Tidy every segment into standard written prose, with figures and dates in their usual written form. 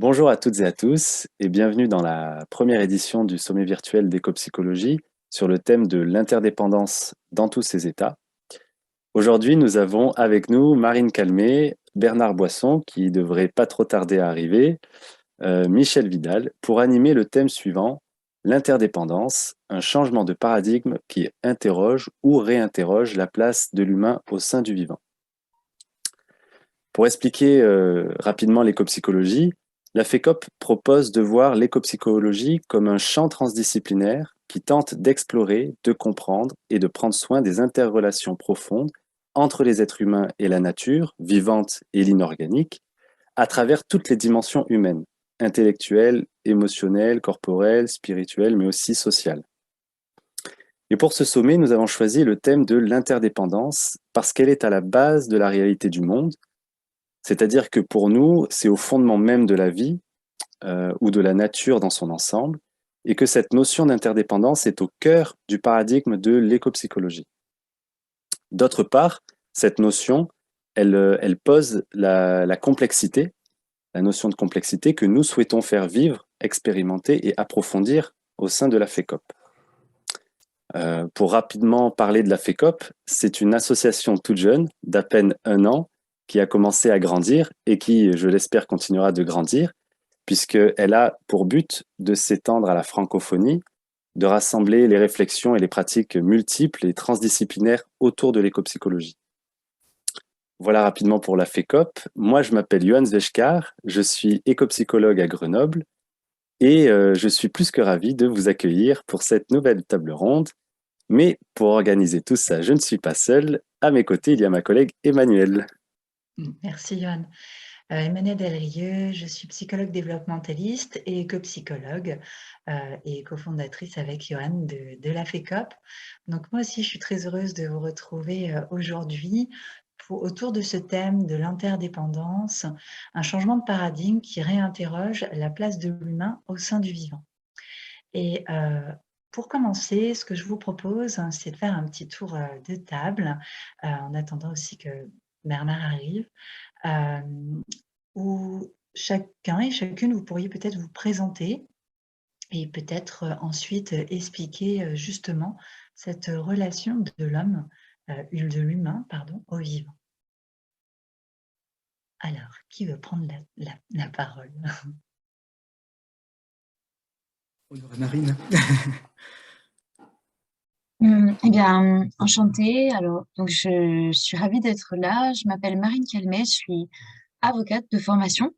Bonjour à toutes et à tous et bienvenue dans la première édition du sommet virtuel d'éco-psychologie sur le thème de l'interdépendance dans tous ses états. Aujourd'hui, nous avons avec nous Marine Calmé, Bernard Boisson, qui devrait pas trop tarder à arriver, Michel Vidal, pour animer le thème suivant, l'interdépendance, un changement de paradigme qui interroge ou réinterroge la place de l'humain au sein du vivant. Pour expliquer rapidement l'éco-psychologie, la FECOP propose de voir l'éco-psychologie comme un champ transdisciplinaire qui tente d'explorer, de comprendre et de prendre soin des interrelations profondes entre les êtres humains et la nature, vivante et l'inorganique, à travers toutes les dimensions humaines, intellectuelles, émotionnelles, corporelles, spirituelles, mais aussi sociales. Et pour ce sommet, nous avons choisi le thème de l'interdépendance parce qu'elle est à la base de la réalité du monde. C'est-à-dire que pour nous, c'est au fondement même de la vie ou de la nature dans son ensemble, et que cette notion d'interdépendance est au cœur du paradigme de l'éco-psychologie. D'autre part, cette notion, elle pose la complexité, la notion de complexité que nous souhaitons faire vivre, expérimenter et approfondir au sein de la FECOP. Pour rapidement parler de la FECOP, c'est une association toute jeune, d'à peine 1 an, qui a commencé à grandir et qui, je l'espère, continuera de grandir, puisqu'elle a pour but de s'étendre à la francophonie, de rassembler les réflexions et les pratiques multiples et transdisciplinaires autour de l'éco-psychologie. Voilà rapidement pour la FECOP. Moi, je m'appelle Johan Zvechkar, je suis éco-psychologue à Grenoble et je suis plus que ravi de vous accueillir pour cette nouvelle table ronde. Mais pour organiser tout ça, je ne suis pas seul. À mes côtés, il y a ma collègue Emmanuelle. Merci Johan. Emmanuelle Delrieux, je suis psychologue développementaliste et éco-psychologue et cofondatrice avec Johan de la FECOP. Donc moi aussi, je suis très heureuse de vous retrouver aujourd'hui autour de ce thème de l'interdépendance, un changement de paradigme qui réinterroge la place de l'humain au sein du vivant. Et pour commencer, ce que je vous propose, c'est de faire un petit tour de table, en attendant aussi que Bernard arrive, où chacun et chacune, vous pourriez peut-être vous présenter et peut-être ensuite expliquer justement cette relation de l'homme, de l'humain, pardon, au vivant. Alors, qui veut prendre la parole? Bonjour Marine. Eh bien, enchantée. Alors, donc je suis ravie d'être là. Je m'appelle Marine Calmet, je suis avocate de formation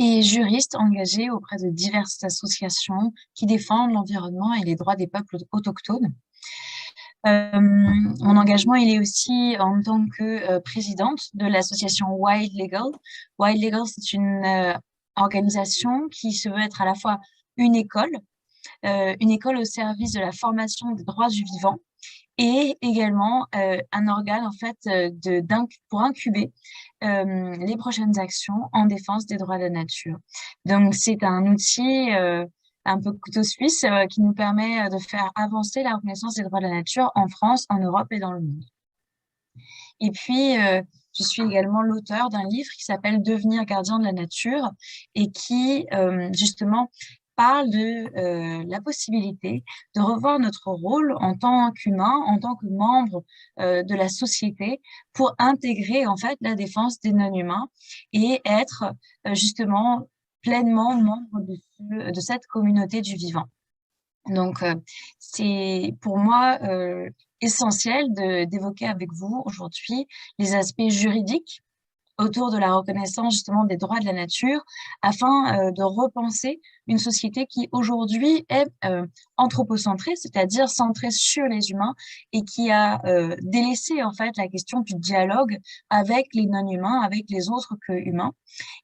et juriste engagée auprès de diverses associations qui défendent l'environnement et les droits des peuples autochtones. Mon engagement, il est aussi en tant que présidente de l'association Wild Legal. Wild Legal, c'est une organisation qui se veut être à la fois une école au service de la formation des droits du vivant et également un organe en fait pour incuber les prochaines actions en défense des droits de la nature. Donc c'est un outil un peu couteau suisse qui nous permet de faire avancer la reconnaissance des droits de la nature en France, en Europe et dans le monde. Et puis je suis également l'auteur d'un livre qui s'appelle Devenir gardien de la nature et qui justement parle de la possibilité de revoir notre rôle en tant qu'humain, en tant que membre de la société, pour intégrer en fait la défense des non-humains et être justement pleinement membre de cette communauté du vivant. Donc, c'est pour moi essentiel d'évoquer avec vous aujourd'hui les aspects juridiques autour de la reconnaissance justement des droits de la nature afin de repenser une société qui aujourd'hui est anthropocentrée, c'est-à-dire centrée sur les humains et qui a délaissé en fait la question du dialogue avec les non-humains, avec les autres que humains.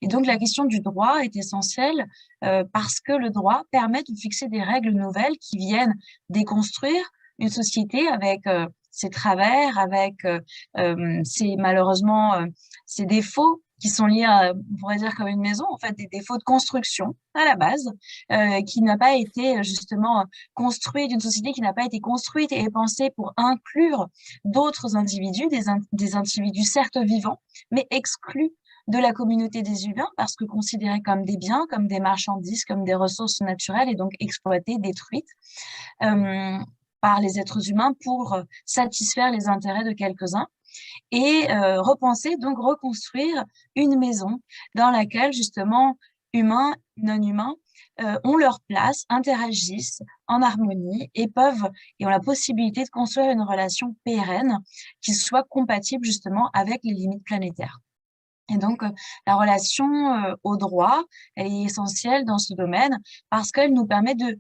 Et donc la question du droit est essentielle parce que le droit permet de fixer des règles nouvelles qui viennent déconstruire une société avec ses travers, avec malheureusement ces défauts qui sont liés à, on pourrait dire comme une maison, en fait, des défauts de construction à la base, qui n'a pas été justement construite, d'une société qui n'a pas été construite et pensée pour inclure d'autres individus, des individus certes vivants, mais exclus de la communauté des humains parce que considérés comme des biens, comme des marchandises, comme des ressources naturelles et donc exploitées, détruites par les êtres humains pour satisfaire les intérêts de quelques-uns et repenser, donc reconstruire une maison dans laquelle justement humains, non-humains ont leur place, interagissent en harmonie et ont la possibilité de construire une relation pérenne qui soit compatible justement avec les limites planétaires. Et donc, la relation au droit, elle est essentielle dans ce domaine parce qu'elle nous permet de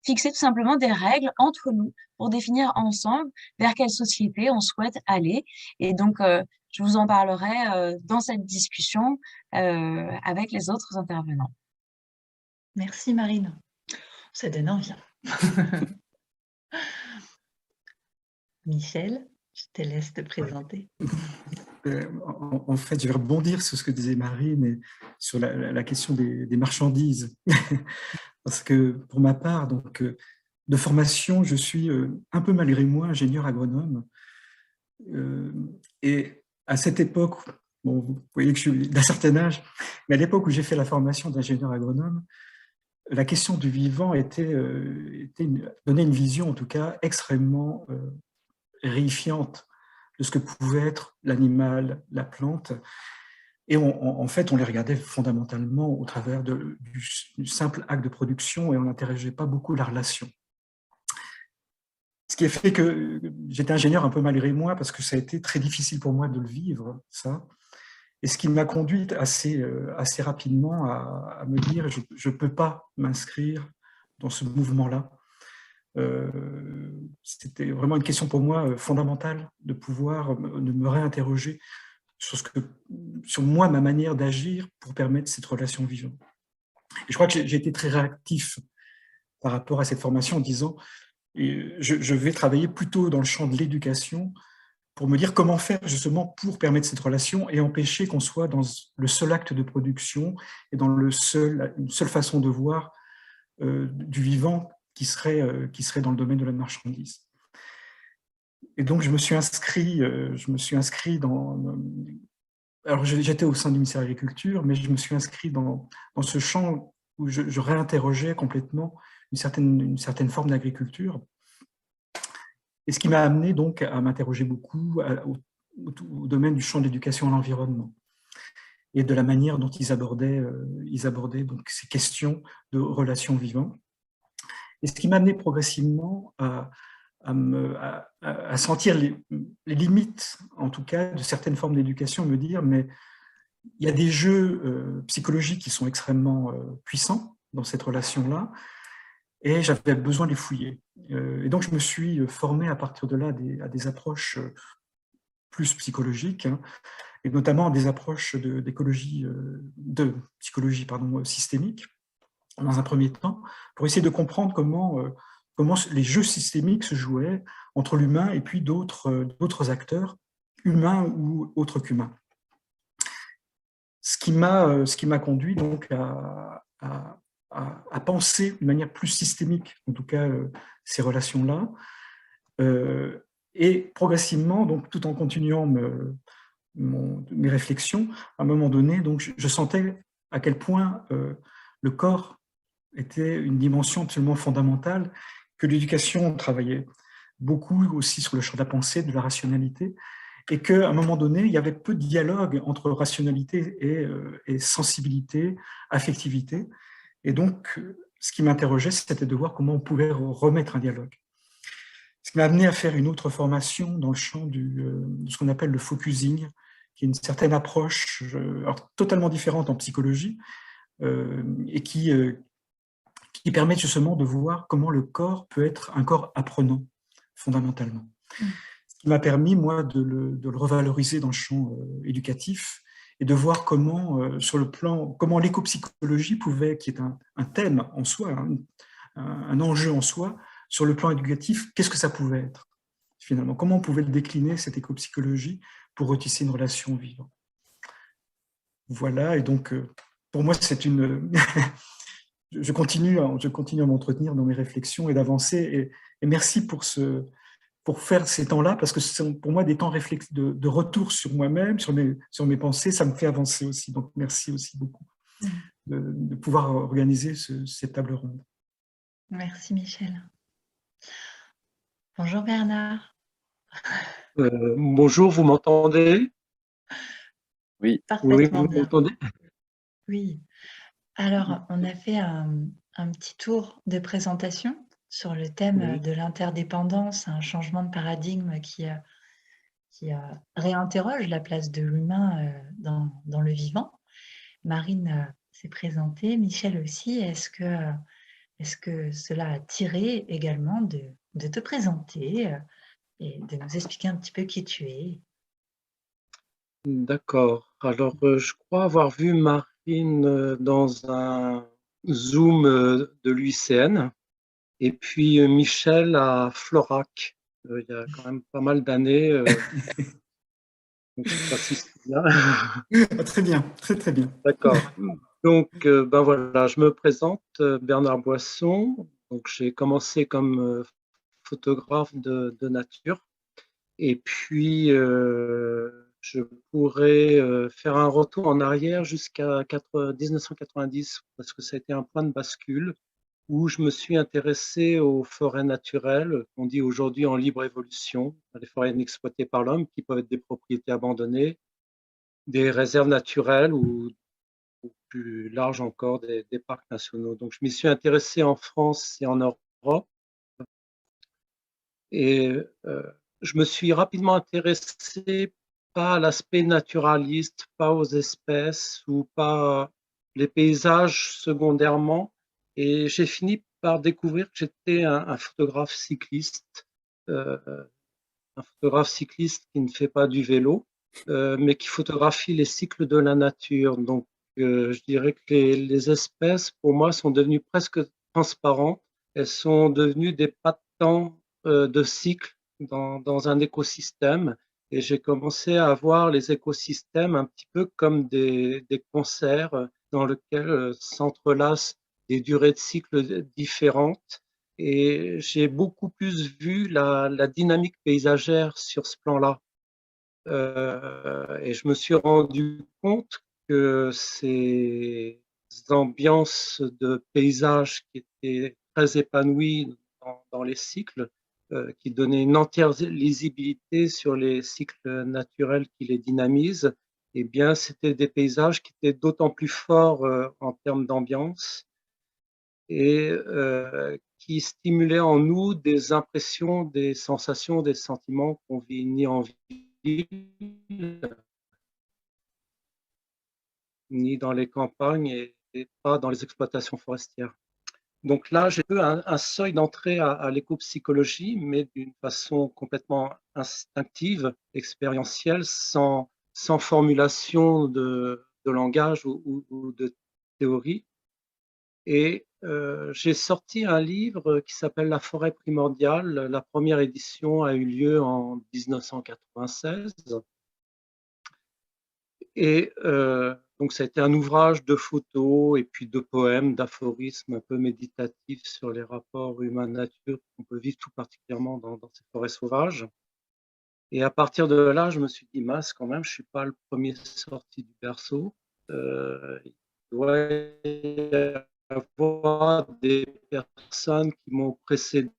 fixer tout simplement des règles entre nous pour définir ensemble vers quelle société on souhaite aller. Et donc, je vous en parlerai dans cette discussion avec les autres intervenants. Merci Marine, ça donne envie. Michel, je te laisse te présenter. En fait, je vais rebondir sur ce que disait Marine et sur la question des marchandises. Parce que pour ma part, donc, de formation, je suis un peu malgré moi ingénieur agronome. Et à cette époque, bon, vous voyez que je suis d'un certain âge, mais à l'époque où j'ai fait la formation d'ingénieur agronome, la question du vivant donnait une vision, en tout cas, extrêmement réifiante de ce que pouvait être l'animal, la plante. Et en fait, on les regardait fondamentalement au travers du simple acte de production et on n'interrogeait pas beaucoup la relation. Ce qui a fait que j'étais ingénieur un peu malgré moi parce que ça a été très difficile pour moi de le vivre, ça. Et ce qui m'a conduite assez rapidement à me dire je ne peux pas m'inscrire dans ce mouvement-là. C'était vraiment une question pour moi fondamentale de pouvoir de me réinterroger sur moi, ma manière d'agir pour permettre cette relation vivante. Et je crois que j'ai été très réactif par rapport à cette formation en disant je vais travailler plutôt dans le champ de l'éducation pour me dire comment faire justement pour permettre cette relation et empêcher qu'on soit dans le seul acte de production et dans une seule façon de voir du vivant qui serait dans le domaine de la marchandise. Et donc, je me suis inscrit alors, j'étais au sein du ministère de l'Agriculture, mais je me suis inscrit dans ce champ où je réinterrogeais complètement une certaine forme d'agriculture. Et ce qui m'a amené donc à m'interroger beaucoup au domaine du champ de l'éducation à l'environnement et de la manière dont ils abordaient donc ces questions de relations vivantes. Et ce qui m'a amené progressivement à sentir les limites, en tout cas, de certaines formes d'éducation, me dire, mais il y a des jeux psychologiques qui sont extrêmement puissants dans cette relation-là, et j'avais besoin de les fouiller. Et donc, je me suis formé à partir de là à des approches plus psychologiques, hein, et notamment à des approches de psychologie systémique, dans un premier temps, pour essayer de comprendre comment les jeux systémiques se jouaient entre l'humain et puis d'autres acteurs, humains ou autres qu'humains. Ce qui m'a conduit donc à penser de manière plus systémique, en tout cas, ces relations-là, et progressivement, donc, tout en continuant mes réflexions, à un moment donné, donc, je sentais à quel point le corps était une dimension absolument fondamentale, que l'éducation travaillait beaucoup aussi sur le champ de la pensée, de la rationalité, et qu'à un moment donné, il y avait peu de dialogue entre rationalité et sensibilité, affectivité. Et donc, ce qui m'interrogeait, c'était de voir comment on pouvait remettre un dialogue. Ce qui m'a amené à faire une autre formation dans le champ de ce qu'on appelle le focusing, qui est une certaine approche alors, totalement différente en psychologie, et qui permet justement de voir comment le corps peut être un corps apprenant, fondamentalement. Ce qui m'a permis, moi, de le revaloriser dans le champ éducatif et de voir comment, sur le plan, comment l'écopsychologie pouvait, qui est un thème en soi, un enjeu en soi, sur le plan éducatif, qu'est-ce que ça pouvait être, finalement? Comment on pouvait le décliner, cette écopsychologie, pour retisser une relation vivante. Voilà, et donc, pour moi, c'est une... je continue à m'entretenir dans mes réflexions et d'avancer. Et merci pour ce pour faire ces temps-là, parce que ce sont pour moi des temps de retour sur moi-même, sur mes pensées, ça me fait avancer aussi. Donc, merci aussi beaucoup de pouvoir organiser cette table ronde. Merci Michel. Bonjour Bernard. Bonjour, vous m'entendez? Oui, Oui, Parfaitement vous bien. m'entendez? Oui. Alors, on a fait un petit tour de présentation sur le thème Oui. de l'interdépendance, un changement de paradigme qui réinterroge la place de l'humain dans le vivant. Marine s'est présentée, Michel aussi. Est-ce que cela a tiré également de te présenter et de nous expliquer un petit peu qui tu es? D'accord. Alors, je crois avoir vu Marine dans un Zoom de l'UICN et puis Michel à Florac, il y a quand même pas mal d'années. Donc, je ne sais pas si c'est bien. Très bien, très très bien. D'accord. Donc, ben voilà, je me présente, Bernard Boisson. Donc, j'ai commencé comme photographe de nature. Et puis, je pourrais faire un retour en arrière jusqu'à 1990, parce que ça a été un point de bascule où je me suis intéressé aux forêts naturelles, qu'on dit aujourd'hui en libre évolution, les forêts inexploitées par l'homme, qui peuvent être des propriétés abandonnées, des réserves naturelles ou plus large encore, des parcs nationaux. Donc, je m'y suis intéressé en France et en Europe. Et je me suis rapidement intéressé pas à l'aspect naturaliste, pas aux espèces ou pas les paysages secondairement. Et j'ai fini par découvrir que j'étais un photographe cycliste, euh, un photographe cycliste qui ne fait pas du vélo, mais qui photographie les cycles de la nature. Donc, je dirais que les espèces, pour moi, sont devenues presque transparentes. Elles sont devenues des pas de temps de cycle dans un écosystème. Et j'ai commencé à voir les écosystèmes un petit peu comme des concerts dans lesquels s'entrelacent des durées de cycle différentes. Et j'ai beaucoup plus vu la dynamique paysagère sur ce plan-là. Et je me suis rendu compte que ces ambiances de paysages qui étaient très épanouies dans les cycles, qui donnaient une entière lisibilité sur les cycles naturels qui les dynamisent, eh bien, c'était des paysages qui étaient d'autant plus forts en termes d'ambiance et qui stimulaient en nous des impressions, des sensations, des sentiments qu'on vit ni en ville, ni dans les campagnes et pas dans les exploitations forestières. Donc là, j'ai eu un seuil d'entrée à l'éco-psychologie, mais d'une façon complètement instinctive, expérientielle, sans formulation de langage ou de théorie. Et j'ai sorti un livre qui s'appelle La forêt primordiale. La première édition a eu lieu en 1996. Et donc, ça a été un ouvrage de photos et puis de poèmes, d'aphorismes un peu méditatifs sur les rapports humain-nature qu'on peut vivre tout particulièrement dans ces forêts sauvages. Et à partir de là, je me suis dit, mince, quand même, je ne suis pas le premier sorti du berceau. Il doit y avoir des personnes qui m'ont précédé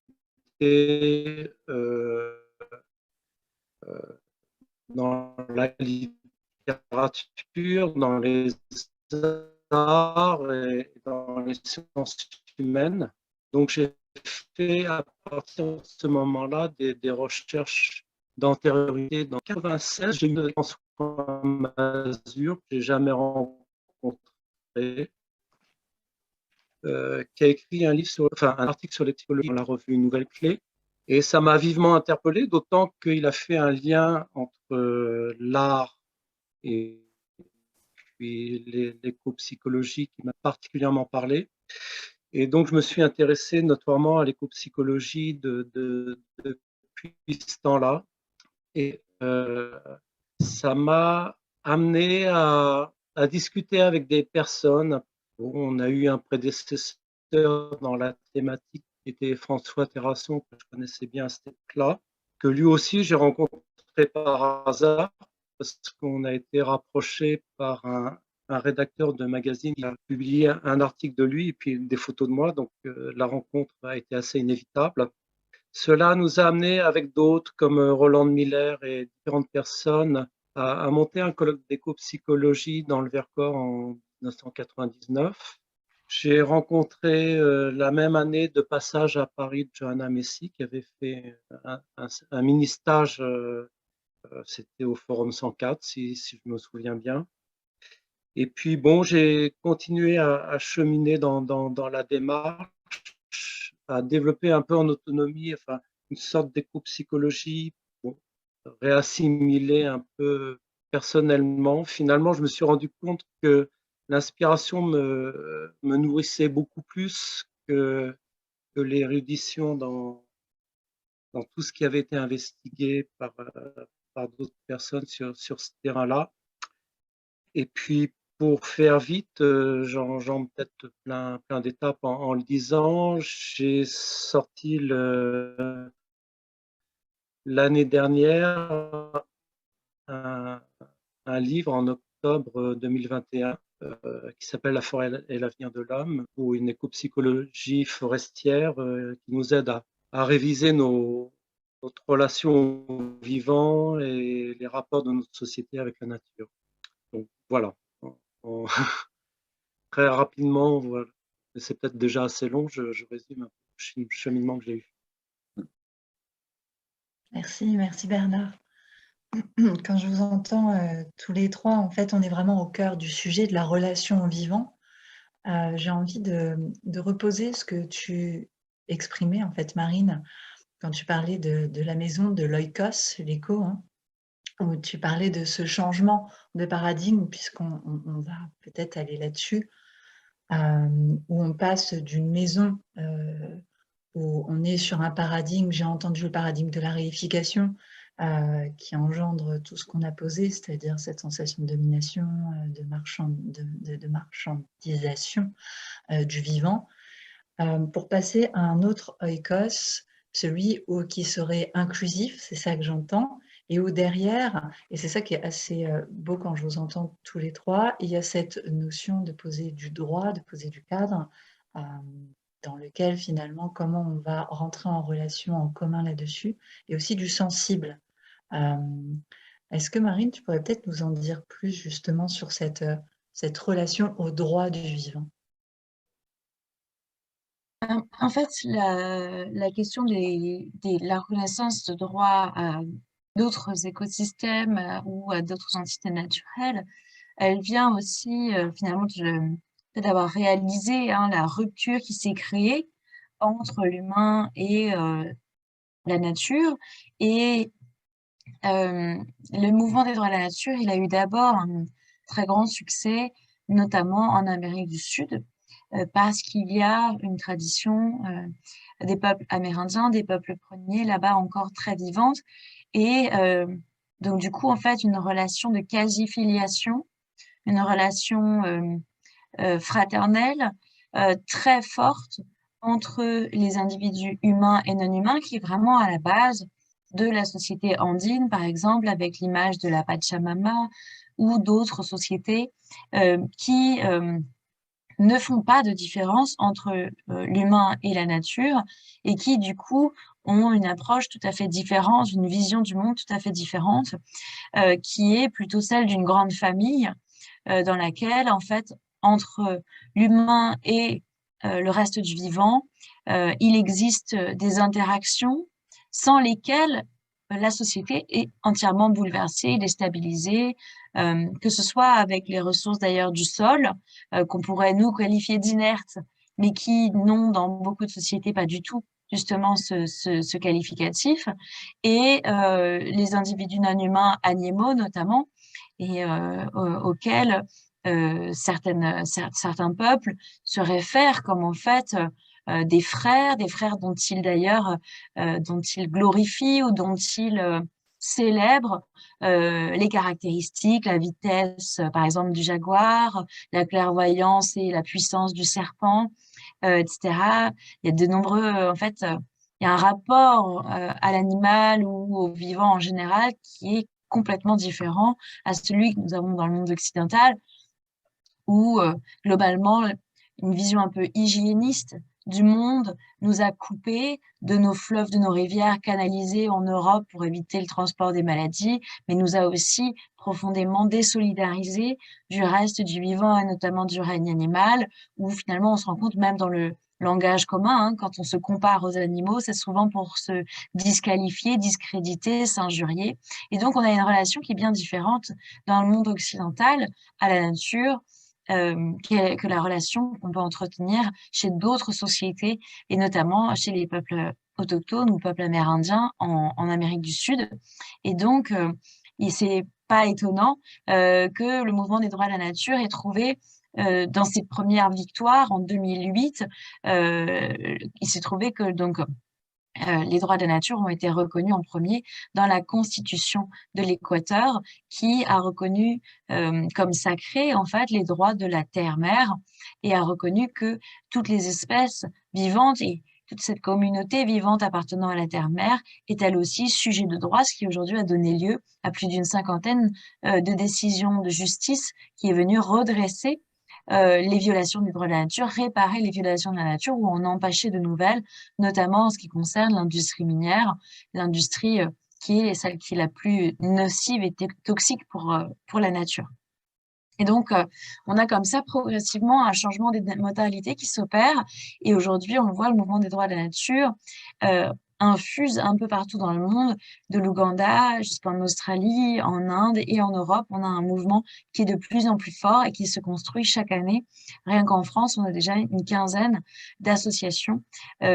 dans la littérature, dans les arts et dans les sciences humaines. Donc, j'ai fait à partir de ce moment-là des recherches d'antériorité. Dans 1996, j'ai eu une François Mazur que je n'ai jamais rencontré, qui a écrit un article sur l'éthologie dans la revue Nouvelle Clé. Et ça m'a vivement interpellé, d'autant qu'il a fait un lien entre l'art et puis l'éco-psychologie qui m'a particulièrement parlé. Et donc, je me suis intéressé notoirement à l'éco-psychologie depuis ce temps-là. Et ça m'a amené à discuter avec des personnes. On a eu un prédécesseur dans la thématique qui était François Terrasson, que je connaissais bien à cette époque-là, que lui aussi j'ai rencontré par hasard, parce qu'on a été rapproché par un rédacteur de magazine qui a publié un article de lui et puis des photos de moi, donc la rencontre a été assez inévitable. Cela nous a amené avec d'autres comme Roland Miller et différentes personnes à monter un colloque d'éco-psychologie dans le Vercors en 1999. J'ai rencontré la même année de passage à Paris Johanna Messi qui avait fait un mini-stage, c'était au Forum 104 si je me souviens bien. Et puis bon, j'ai continué à cheminer dans la démarche, à développer un peu en autonomie, enfin une sorte d'éco-psychologie pour réassimiler un peu personnellement. Finalement, je me suis rendu compte que l'inspiration me nourrissait beaucoup plus que l'érudition dans tout ce qui avait été investigué par d'autres personnes sur ce terrain-là. Et puis, pour faire vite, j'en peut-être plein d'étapes en le disant. J'ai sorti l'année dernière un livre en octobre 2021 qui s'appelle « La forêt et l'avenir de l'homme » pour une éco-psychologie forestière qui nous aide à réviser notre relation au vivant et les rapports de notre société avec la nature. Donc voilà, très rapidement, voilà. C'est peut-être déjà assez long, je résume un peu le cheminement que j'ai eu. Merci Bernard. Quand je vous entends tous les trois, en fait, on est vraiment au cœur du sujet de la relation au vivant. J'ai envie de reposer ce que tu exprimais, en fait, Marine, quand tu parlais de la maison de l'oikos, l'écho, hein, où tu parlais de ce changement de paradigme, puisqu'on va peut-être aller là-dessus, où on passe d'une maison où on est sur un paradigme, j'ai entendu le paradigme de la réification, qui engendre tout ce qu'on a posé, c'est-à-dire cette sensation de domination, de marchandisation du vivant, pour passer à un autre oikos, celui qui serait inclusif, c'est ça que j'entends, et où derrière, et c'est ça qui est assez beau quand je vous entends tous les trois, il y a cette notion de poser du droit, de poser du cadre, dans lequel finalement, comment on va rentrer en relation en commun là-dessus, et aussi du sensible. Est-ce que Marine, tu pourrais peut-être nous en dire plus justement sur cette relation au droit du vivant? En fait, la question de la reconnaissance de droit à d'autres écosystèmes ou à d'autres entités naturelles, elle vient aussi finalement d'avoir réalisé la rupture qui s'est créée entre l'humain et la nature. Et le mouvement des droits de la nature, il a eu d'abord un très grand succès, notamment en Amérique du Sud, parce qu'il y a une tradition des peuples amérindiens, des peuples premiers là-bas encore très vivante. Et donc, du coup, en fait, une relation de quasi-filiation, une relation fraternelle très forte entre les individus humains et non humains, qui est vraiment à la base de la société andine, par exemple, avec l'image de la Pachamama ou d'autres sociétés qui ne font pas de différence entre l'humain et la nature et qui, du coup, ont une approche tout à fait différente, une vision du monde tout à fait différente, qui est plutôt celle d'une grande famille dans laquelle, en fait, entre l'humain et le reste du vivant, il existe des interactions sans lesquelles la société est entièrement bouleversée, déstabilisée, que ce soit avec les ressources d'ailleurs du sol, qu'on pourrait nous qualifier d'inertes, mais qui n'ont dans beaucoup de sociétés pas du tout justement ce qualificatif, et les individus non humains, animaux notamment, et auxquels certains peuples se réfèrent comme en fait des frères dont ils glorifient ou dont ils célèbrent les caractéristiques, la vitesse, par exemple, du jaguar, la clairvoyance et la puissance du serpent, etc. Il y a de nombreux, en fait, y a un rapport à l'animal ou au vivant en général qui est complètement différent à celui que nous avons dans le monde occidental, où globalement, une vision un peu hygiéniste du monde nous a coupés de nos fleuves, de nos rivières canalisées en Europe pour éviter le transport des maladies, mais nous a aussi profondément désolidarisés du reste du vivant et notamment du règne animal, où finalement on se rend compte même dans le langage commun, hein, quand on se compare aux animaux, c'est souvent pour se disqualifier, discréditer, s'injurier. Et donc on a une relation qui est bien différente dans le monde occidental à la nature, que la relation qu'on peut entretenir chez d'autres sociétés, et notamment chez les peuples autochtones ou peuples amérindiens en Amérique du Sud. Et donc, c'est pas étonnant que le mouvement des droits de la nature ait trouvé dans ses premières victoires en 2008, il s'est trouvé que donc les droits de la nature ont été reconnus en premier dans la Constitution de l'Équateur, qui a reconnu comme sacrés en fait les droits de la terre-mère et a reconnu que toutes les espèces vivantes et toute cette communauté vivante appartenant à la terre-mère est elle aussi sujet de droit, ce qui aujourd'hui a donné lieu à plus d'une cinquantaine de décisions de justice qui est venue redresser les violations du droit de la nature, réparer les violations de la nature ou en empêcher de nouvelles, notamment en ce qui concerne l'industrie minière, l'industrie qui est celle qui est la plus nocive et toxique pour la nature. Et donc, on a comme ça progressivement un changement des modalités qui s'opère. Et aujourd'hui, on le voit, le mouvement des droits de la nature infuse un peu partout dans le monde, de l'Ouganda jusqu'en Australie, en Inde et en Europe. On a un mouvement qui est de plus en plus fort et qui se construit chaque année. Rien qu'en France, on a déjà une quinzaine d'associations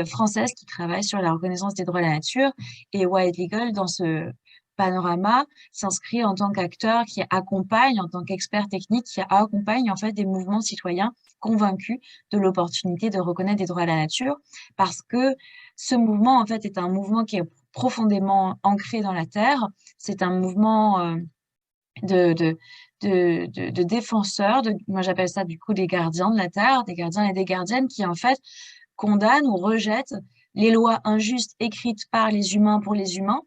françaises qui travaillent sur la reconnaissance des droits de la nature. Et Wild Legal, dans ce panorama, s'inscrit en tant qu'acteur qui accompagne, en tant qu'expert technique, qui accompagne en fait des mouvements citoyens convaincus de l'opportunité de reconnaître des droits à la nature, parce que ce mouvement en fait est un mouvement qui est profondément ancré dans la terre. C'est un mouvement de défenseurs, moi j'appelle ça du coup des gardiens de la terre, des gardiens et des gardiennes qui en fait condamnent ou rejettent les lois injustes écrites par les humains pour les humains,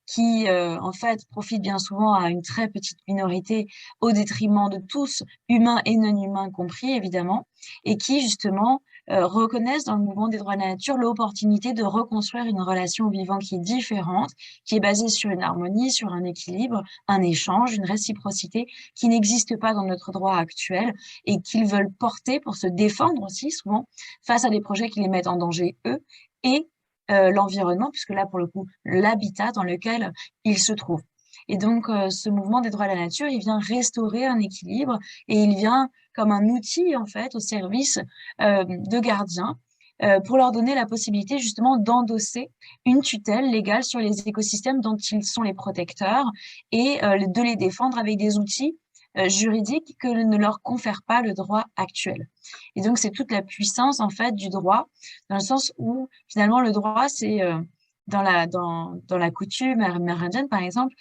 qui en fait profitent bien souvent à une très petite minorité au détriment de tous, humains et non humains compris évidemment, et qui justement reconnaissent dans le mouvement des droits de la nature l'opportunité de reconstruire une relation au vivant qui est différente, qui est basée sur une harmonie, sur un équilibre, un échange, une réciprocité qui n'existe pas dans notre droit actuel et qu'ils veulent porter pour se défendre aussi souvent face à des projets qui les mettent en danger eux et l'environnement, puisque là, pour le coup, l'habitat dans lequel ils se trouvent. Et donc, ce mouvement des droits de la nature, il vient restaurer un équilibre et il vient comme un outil, en fait, au service de gardiens pour leur donner la possibilité, justement, d'endosser une tutelle légale sur les écosystèmes dont ils sont les protecteurs et de les défendre avec des outils juridiques que ne leur confère pas le droit actuel. Et donc, c'est toute la puissance, en fait, du droit, dans le sens où, finalement, le droit, c'est, dans la coutume amérindienne, par exemple,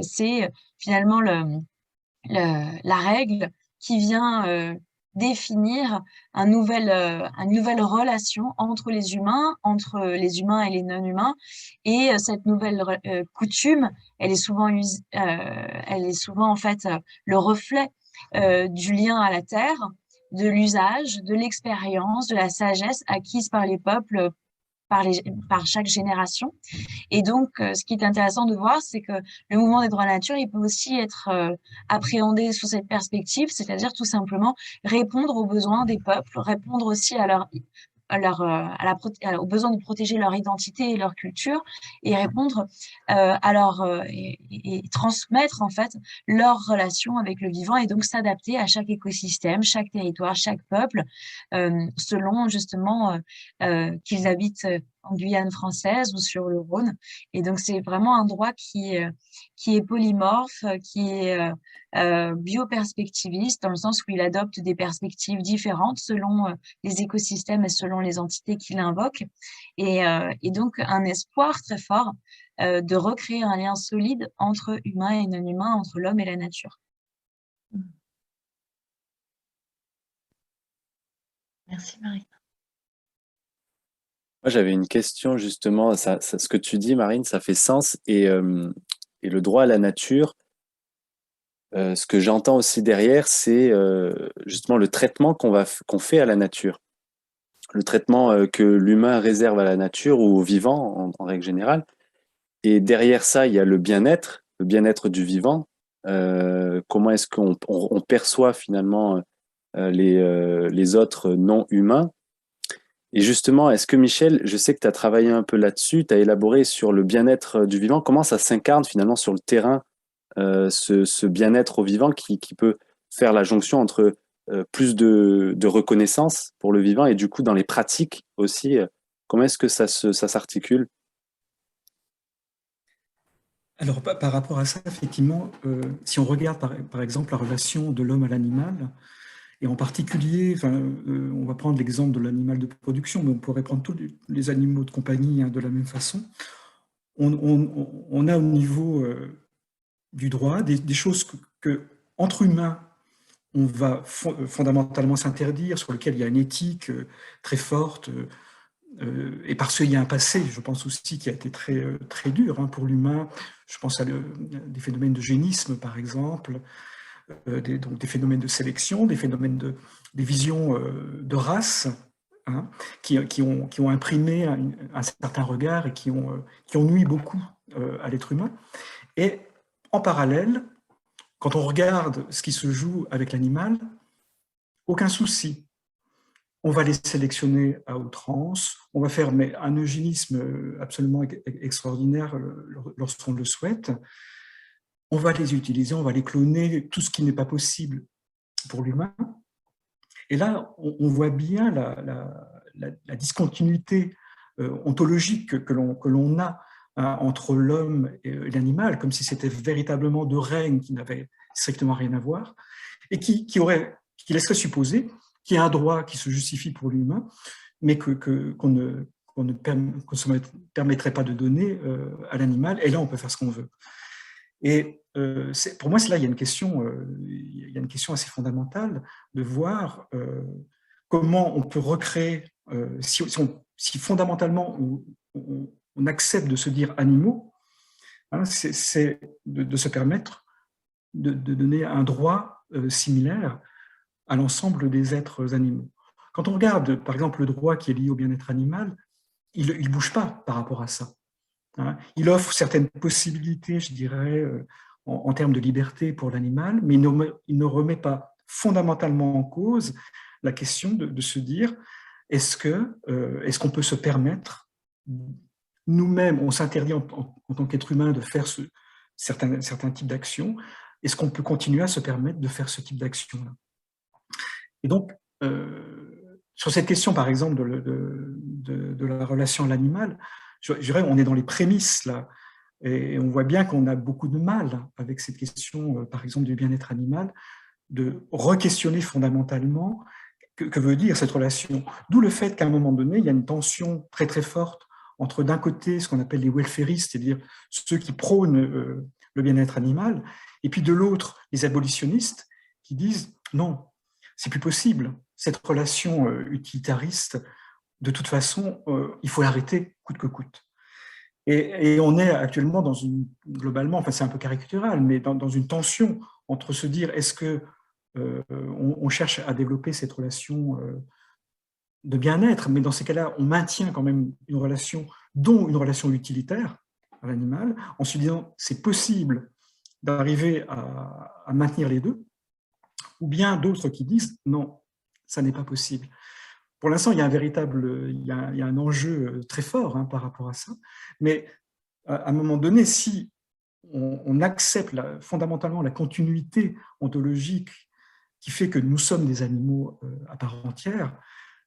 c'est finalement la règle qui vient définir une nouvelle relation entre les humains et les non-humains. Et cette nouvelle coutume, elle est souvent en fait le reflet du lien à la terre, de l'usage, de l'expérience, de la sagesse acquise par les peuples, par chaque génération. Et donc, ce qui est intéressant de voir, c'est que le mouvement des droits de la nature, il peut aussi être appréhendé sous cette perspective, c'est-à-dire tout simplement répondre aux besoins des peuples, répondre aussi au besoin de protéger leur identité et leur culture et répondre et transmettre en fait leur relation avec le vivant et donc s'adapter à chaque écosystème, chaque territoire, chaque peuple selon justement qu'ils habitent en Guyane française ou sur le Rhône. Et donc, c'est vraiment un droit qui est polymorphe, qui est bioperspectiviste, dans le sens où il adopte des perspectives différentes selon les écosystèmes et selon les entités qu'il invoque. Et donc, un espoir très fort de recréer un lien solide entre humains et non-humains, entre l'homme et la nature. Merci Marie. Moi, j'avais une question justement, ce que tu dis, Marine, ça fait sens. Et le droit à la nature, ce que j'entends aussi derrière, c'est justement le traitement qu'on fait à la nature. Le traitement que l'humain réserve à la nature ou aux vivants en règle générale. Et derrière ça, il y a le bien-être du vivant. Comment est-ce qu'on perçoit finalement les autres non humains? Et justement, est-ce que Michel, je sais que tu as travaillé un peu là-dessus, tu as élaboré sur le bien-être du vivant, comment ça s'incarne finalement sur le terrain, ce bien-être au vivant qui peut faire la jonction entre plus de reconnaissance pour le vivant et du coup dans les pratiques aussi, comment est-ce que ça s'articule? Alors, par rapport à ça, effectivement, si on regarde par exemple la relation de l'homme à l'animal, et en particulier, on va prendre l'exemple de l'animal de production, mais on pourrait prendre tous les animaux de compagnie, hein, de la même façon. On a au niveau du droit des choses entre humains, on va fondamentalement s'interdire, sur lesquelles il y a une éthique très forte, et parce qu'il y a un passé, je pense aussi, qui a été très dur, hein, pour l'humain. Je pense à des phénomènes de génisme, par exemple, donc des phénomènes de sélection, des visions de race, hein, qui ont imprimé un certain regard et qui ont nui beaucoup à l'être humain. Et en parallèle, quand on regarde ce qui se joue avec l'animal, aucun souci. On va les sélectionner à outrance, on va faire un eugénisme absolument extraordinaire lorsqu'on le souhaite. On va les utiliser, on va les cloner, tout ce qui n'est pas possible pour l'humain. Et là, on voit bien la discontinuité ontologique que l'on a, hein, entre l'homme et l'animal, comme si c'était véritablement deux règnes qui n'avaient strictement rien à voir, et qui laisserait supposer qu'il y a un droit qui se justifie pour l'humain, mais qu'on ne se permettrait pas de donner à l'animal, et là on peut faire ce qu'on veut. Et pour moi, là, il y a une question assez fondamentale de voir comment on peut recréer, si fondamentalement on accepte de se dire animaux, hein, c'est de se permettre de donner un droit similaire à l'ensemble des êtres animaux. Quand on regarde, par exemple, le droit qui est lié au bien-être animal, il ne bouge pas par rapport à ça. Hein. Il offre certaines possibilités, je dirais, en termes de liberté pour l'animal, mais il ne remet pas fondamentalement en cause la question de se dire, est-ce qu'on peut se permettre, nous-mêmes, on s'interdit en tant qu'être humain de faire certains types d'actions, est-ce qu'on peut continuer à se permettre de faire ce type d'action-là? Et donc, sur cette question, par exemple, de la relation à l'animal, je dirais, on est dans les prémices, là, et on voit bien qu'on a beaucoup de mal avec cette question, par exemple, du bien-être animal, de re-questionner fondamentalement que veut dire cette relation. D'où le fait qu'à un moment donné, il y a une tension très très forte entre d'un côté ce qu'on appelle les welfaristes, c'est-à-dire ceux qui prônent le bien-être animal, et puis de l'autre, les abolitionnistes qui disent non, c'est plus possible, cette relation utilitariste, de toute façon, il faut l'arrêter coûte que coûte. Et on est actuellement globalement, enfin c'est un peu caricatural, mais dans une tension entre se dire est-ce que on cherche à développer cette relation de bien-être, mais dans ces cas-là, on maintient quand même une relation, dont une relation utilitaire à l'animal, en se disant c'est possible d'arriver à maintenir les deux, ou bien d'autres qui disent non, ça n'est pas possible. Pour l'instant, il y a un enjeu très fort, hein, par rapport à ça, mais à un moment donné, si on accepte fondamentalement la continuité ontologique qui fait que nous sommes des animaux à part entière,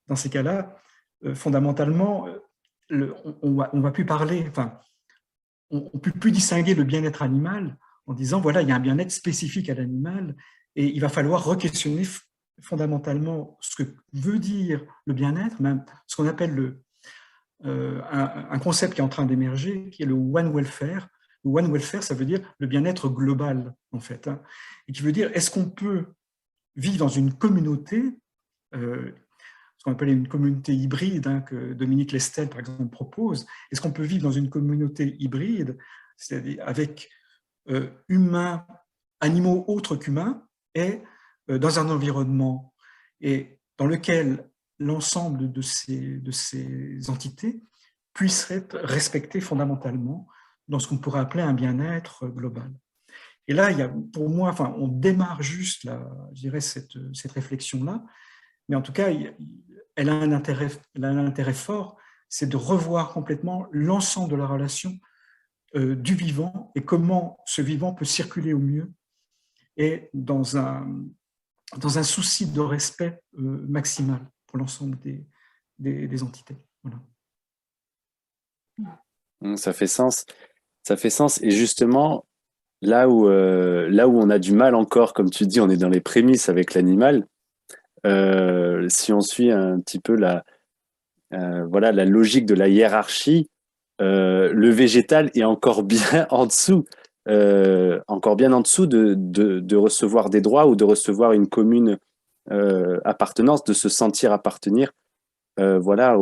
dans ces cas-là, fondamentalement, on va plus parler, enfin, on ne peut plus distinguer le bien-être animal en disant, voilà, il y a un bien-être spécifique à l'animal et il va falloir re-questionner fondamentalement ce que veut dire le bien-être, même ce qu'on appelle un concept qui est en train d'émerger, qui est le One Welfare. Le One Welfare, ça veut dire le bien-être global, en fait, hein, et qui veut dire, est-ce qu'on peut vivre dans une communauté ce qu'on appelle une communauté hybride, hein, que Dominique Lestel, par exemple, propose. Est-ce qu'on peut vivre dans une communauté hybride, c'est-à-dire avec humains, animaux autres qu'humains, et dans un environnement et dans lequel l'ensemble de ces entités puissent être respectées fondamentalement dans ce qu'on pourrait appeler un bien-être global. Et là, il y a, pour moi, enfin, on démarre juste, là, je dirais, cette réflexion-là, mais en tout cas, elle a un intérêt fort, c'est de revoir complètement l'ensemble de la relation du vivant et comment ce vivant peut circuler au mieux et dans un souci de respect maximal pour l'ensemble des entités. Voilà. Ça fait sens. Ça fait sens. Et justement, là où on a du mal encore, comme tu dis, on est dans les prémices avec l'animal. Si on suit un petit peu voilà, la logique de la hiérarchie, le végétal est encore bien en dessous, de recevoir des droits ou de recevoir une commune appartenance, de se sentir appartenir, voilà,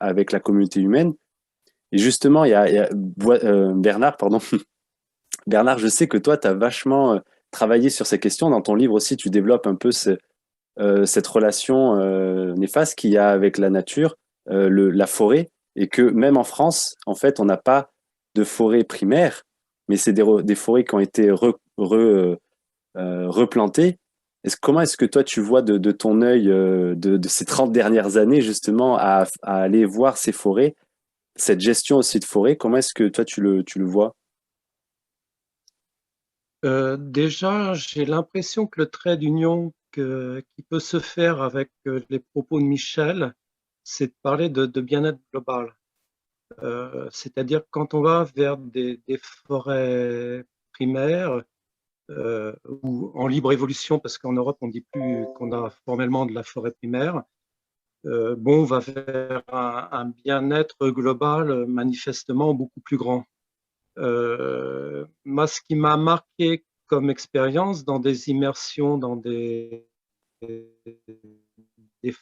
avec la communauté humaine. Et justement, il y a Bernard, pardon. Bernard, je sais que toi, tu as vachement travaillé sur ces questions. Dans ton livre aussi, tu développes un peu cette relation néfaste qu'il y a avec la nature, la forêt, et que même en France, en fait, on n'a pas de forêt primaire, mais c'est des forêts qui ont été replantées. Comment est-ce que toi, tu vois de ton œil de ces 30 dernières années, justement, à aller voir ces forêts, cette gestion aussi de forêt, comment est-ce que toi, tu le vois? Déjà, j'ai l'impression que le trait d'union qui peut se faire avec les propos de Michel, c'est de parler de bien-être global. C'est-à-dire quand on va vers des forêts primaires ou en libre évolution, parce qu'en Europe, on ne dit plus qu'on a formellement de la forêt primaire, on va vers un bien-être global manifestement beaucoup plus grand. Moi, ce qui m'a marqué comme expérience dans des immersions dans des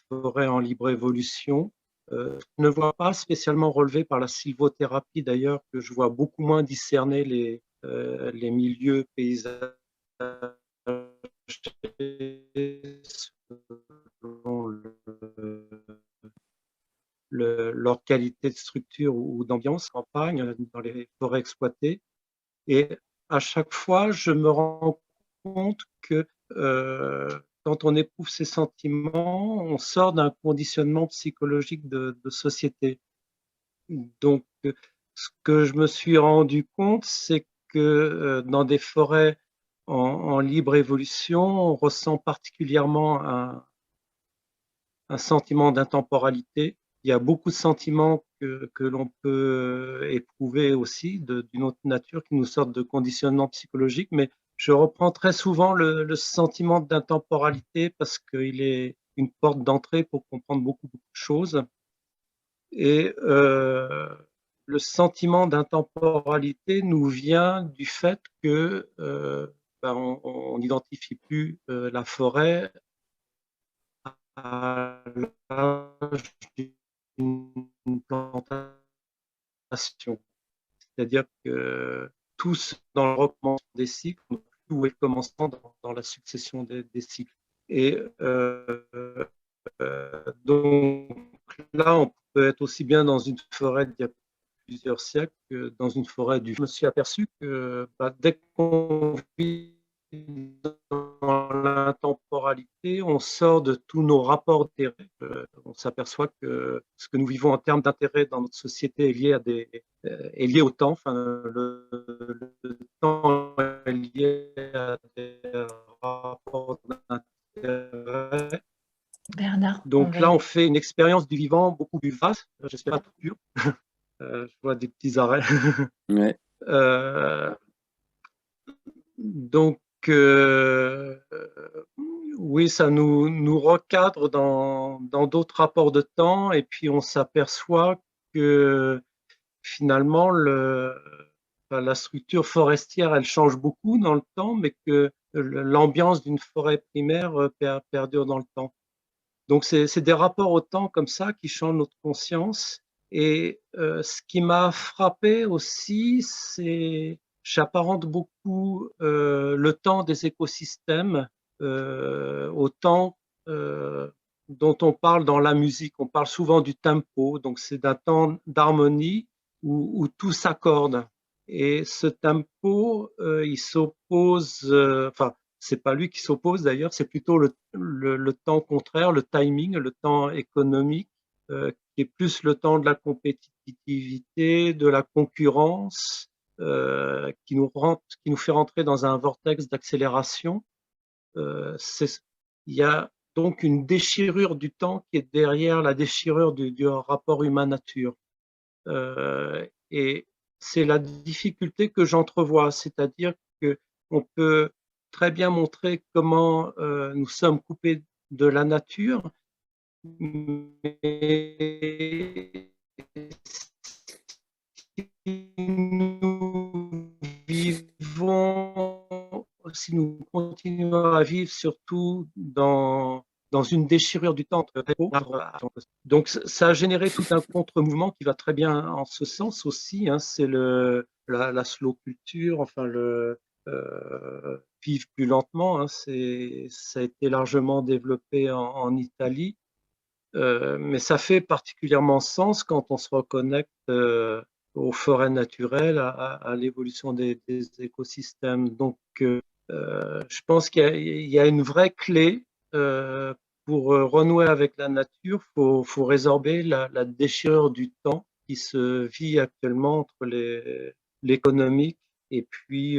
forêts en libre évolution, je ne vois pas spécialement relevé par la sylvothérapie d'ailleurs, que je vois beaucoup moins discerner les milieux paysagers selon leur qualité de structure ou d'ambiance, campagne, dans les forêts exploitées. Et à chaque fois, je me rends compte que quand on éprouve ces sentiments, on sort d'un conditionnement psychologique de société. Donc, ce que je me suis rendu compte, c'est que dans des forêts en libre évolution, on ressent particulièrement un sentiment d'intemporalité. Il y a beaucoup de sentiments que l'on peut éprouver aussi d'une autre nature qui nous sortent de conditionnement psychologique, mais je reprends très souvent le sentiment d'intemporalité parce qu'il est une porte d'entrée pour comprendre beaucoup de choses. Et le sentiment d'intemporalité nous vient du fait que on n'identifie plus la forêt à l'âge d'une plantation. C'est-à-dire que tous dans le recommencement des cycles, où est le commencement dans la succession des cycles. Et donc là, on peut être aussi bien dans une forêt d'il y a plusieurs siècles que dans une forêt du... Je me suis aperçu que dès qu'on vit dans l'intemporalité, on sort de tous nos rapports d'intérêt. On s'aperçoit que ce que nous vivons en termes d'intérêt dans notre société est lié au temps. Enfin, le temps est lié à des rapports d'intérêt. Bernard, donc là, on fait une expérience du vivant beaucoup plus vaste. J'espère pas tout dur. Je vois des petits arrêts. Ouais. Donc, oui, ça nous recadre dans d'autres rapports de temps, et puis on s'aperçoit que finalement, la structure forestière, elle change beaucoup dans le temps, mais que l'ambiance d'une forêt primaire perdure dans le temps. Donc, c'est des rapports au temps comme ça qui changent notre conscience. Et ce qui m'a frappé aussi, c'est j'apparente beaucoup le temps des écosystèmes au temps dont on parle dans la musique. On parle souvent du tempo, donc c'est d'un temps d'harmonie où tout s'accorde. Et ce tempo, il s'oppose, enfin, c'est pas lui qui s'oppose d'ailleurs, c'est plutôt le temps contraire, le timing, le temps économique, qui est plus le temps de la compétitivité, de la concurrence, qui nous fait rentrer dans un vortex d'accélération. Il y a donc une déchirure du temps qui est derrière la déchirure du rapport humain-nature. Et c'est la difficulté que j'entrevois, c'est-à-dire qu'on peut très bien montrer comment nous sommes coupés de la nature, mais si nous vivons, si nous continuons à vivre surtout dans une déchirure du temps. Donc ça a généré tout un contre-mouvement qui va très bien en ce sens aussi, hein, c'est la slow culture, enfin vivre plus lentement, hein, ça a été largement développé en Italie, mais ça fait particulièrement sens quand on se reconnecte aux forêts naturelles, à l'évolution des écosystèmes. Donc, je pense qu'il y a une vraie clé pour renouer avec la nature. Faut résorber la déchirure du temps qui se vit actuellement entre l'économique et puis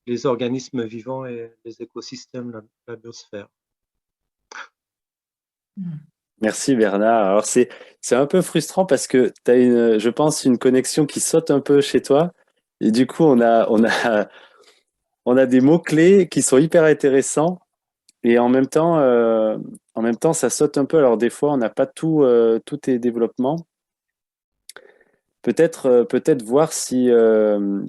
les organismes vivants et les écosystèmes, la biosphère. Merci Bernard. Alors c'est un peu frustrant parce que tu as je pense, une connexion qui saute un peu chez toi. Et du coup, on a des mots-clés qui sont hyper intéressants. Et en même temps, ça saute un peu. Alors des fois, on n'a pas tous tes développements. Peut-être voir si en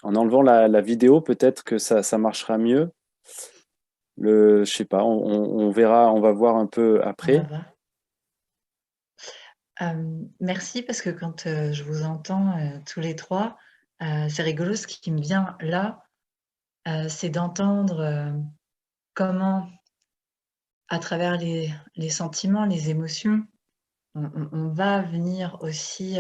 enlevant la vidéo, peut-être que ça marchera mieux. Je sais pas, on verra, on va voir un peu après. Merci parce que quand je vous entends tous les trois, c'est rigolo, ce qui me vient là, c'est d'entendre comment, à travers les sentiments, les émotions, on va venir aussi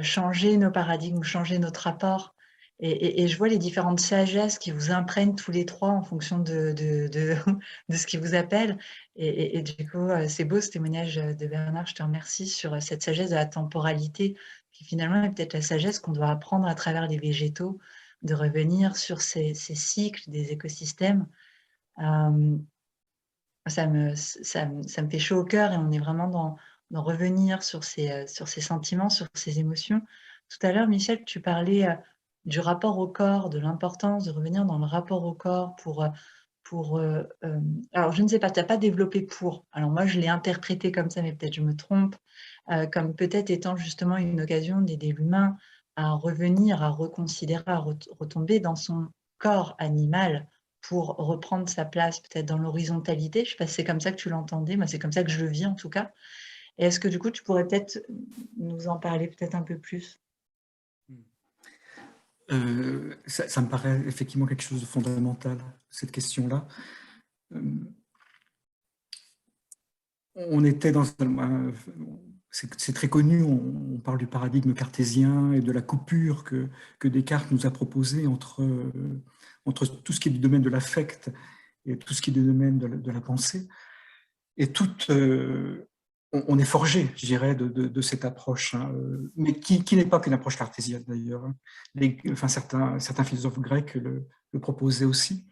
changer nos paradigmes, changer notre rapport. Et je vois les différentes sagesses qui vous imprègnent tous les trois en fonction de ce qui vous appelle. Et du coup, c'est beau ce témoignage de Bernard, je te remercie sur cette sagesse de la temporalité, qui finalement est peut-être la sagesse qu'on doit apprendre à travers les végétaux, de revenir sur ces cycles des écosystèmes. Ça me fait chaud au cœur et on est vraiment dans revenir sur ces sentiments, sur ces émotions. Tout à l'heure, Michel, tu parlais du rapport au corps, de l'importance de revenir dans le rapport au corps alors, je ne sais pas, tu n'as pas développé pour. Alors, moi, je l'ai interprété comme ça, mais peut-être je me trompe, comme peut-être étant justement une occasion d'aider l'humain à revenir, à reconsidérer, à retomber dans son corps animal pour reprendre sa place peut-être dans l'horizontalité. Je ne sais pas si c'est comme ça que tu l'entendais, moi c'est comme ça que je le vis en tout cas. Et est-ce que du coup tu pourrais peut-être nous en parler peut-être un peu plus? Ça me paraît effectivement quelque chose de fondamental, cette question-là. On était dans c'est très connu, on parle du paradigme cartésien et de la coupure que Descartes nous a proposée entre tout ce qui est du domaine de l'affect et tout ce qui est du domaine de la pensée. Et on est forgé, je dirais, de cette approche, hein, mais qui n'est pas qu'une approche cartésienne d'ailleurs. Enfin, certains philosophes grecs le proposaient aussi.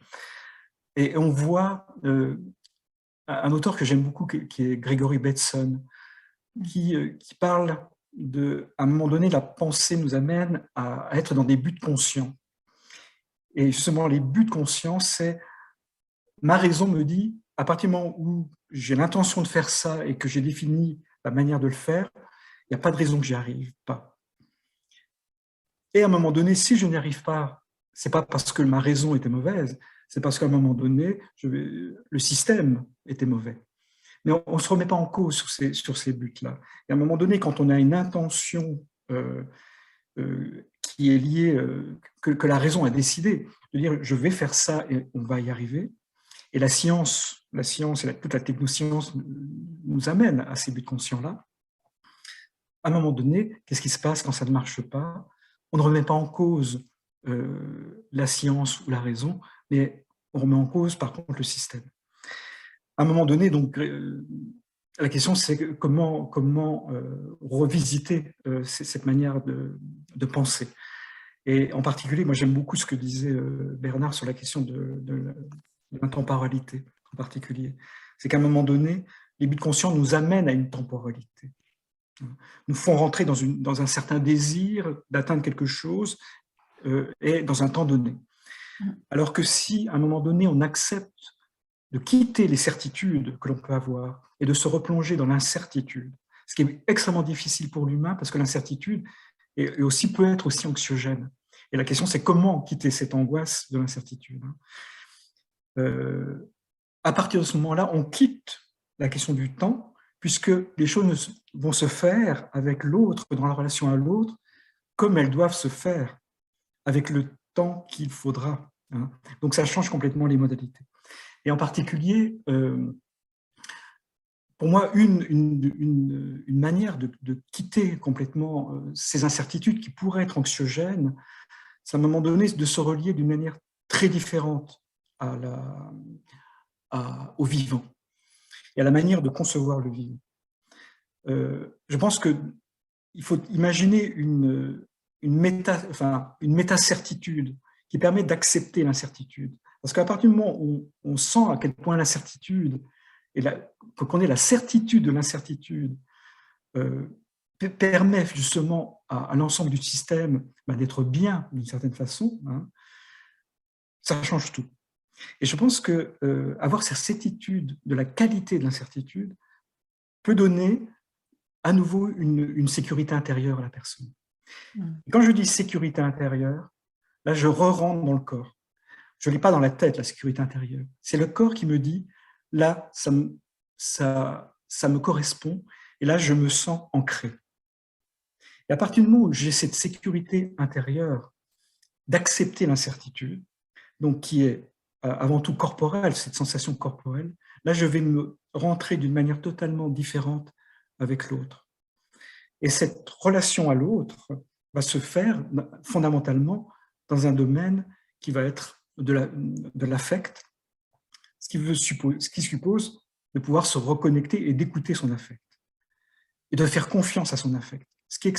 Et on voit un auteur que j'aime beaucoup, qui est Gregory Bateson, qui parle à un moment donné, la pensée nous amène à être dans des buts conscients. Et justement, les buts conscients, c'est ma raison me dit, à partir du moment où j'ai l'intention de faire ça et que j'ai défini la manière de le faire, il n'y a pas de raison que j'y arrive pas. Et à un moment donné, si je n'y arrive pas, c'est pas parce que ma raison était mauvaise, c'est parce qu'à un moment donné, le système était mauvais. Mais on ne se remet pas en cause sur ces buts-là. Et à un moment donné, quand on a une intention qui est liée, que la raison a décidé, de dire je vais faire ça et on va y arriver, et la science et toute la technoscience nous amène à ces buts conscients-là, à un moment donné, qu'est-ce qui se passe quand ça ne marche pas? On ne remet pas en cause la science ou la raison, mais on remet en cause par contre le système. À un moment donné, donc, la question c'est comment revisiter cette manière de penser. Et en particulier, moi j'aime beaucoup ce que disait Bernard sur la question de l'intemporalité en particulier. C'est qu'à un moment donné, les buts conscients nous amènent à une temporalité. Nous font rentrer dans un certain désir d'atteindre quelque chose et dans un temps donné. Alors que si, à un moment donné, on accepte de quitter les certitudes que l'on peut avoir et de se replonger dans l'incertitude, ce qui est extrêmement difficile pour l'humain parce que l'incertitude peut être aussi anxiogène. Et la question, c'est comment quitter cette angoisse de l'incertitude. À partir de ce moment-là, on quitte la question du temps, puisque les choses vont se faire avec l'autre, dans la relation à l'autre, comme elles doivent se faire, avec le temps qu'il faudra. Donc ça change complètement les modalités. Et en particulier, pour moi, une manière de quitter complètement ces incertitudes qui pourraient être anxiogènes, c'est à un moment donné de se relier d'une manière très différente au vivant et à la manière de concevoir le vivant. Je pense qu'il faut imaginer une méta-certitude qui permet d'accepter l'incertitude. Parce qu'à partir du moment où on sent à quel point l'incertitude, qu'on ait la certitude de l'incertitude, permet justement à l'ensemble du système d'être bien d'une certaine façon, ça change tout. Et je pense qu'avoir cette certitude de la qualité de l'incertitude peut donner à nouveau une sécurité intérieure à la personne. Et quand je dis sécurité intérieure, là je re-rentre dans le corps. Je ne l'ai pas dans la tête, la sécurité intérieure. C'est le corps qui me dit, là, ça me correspond, et là, je me sens ancré. Et à partir du moment où j'ai cette sécurité intérieure d'accepter l'incertitude, donc qui est avant tout corporelle, cette sensation corporelle, là, je vais me rentrer d'une manière totalement différente avec l'autre. Et cette relation à l'autre va se faire fondamentalement dans un domaine qui va être de l'affect, ce qui suppose de pouvoir se reconnecter et d'écouter son affect, et de faire confiance à son affect, ce qui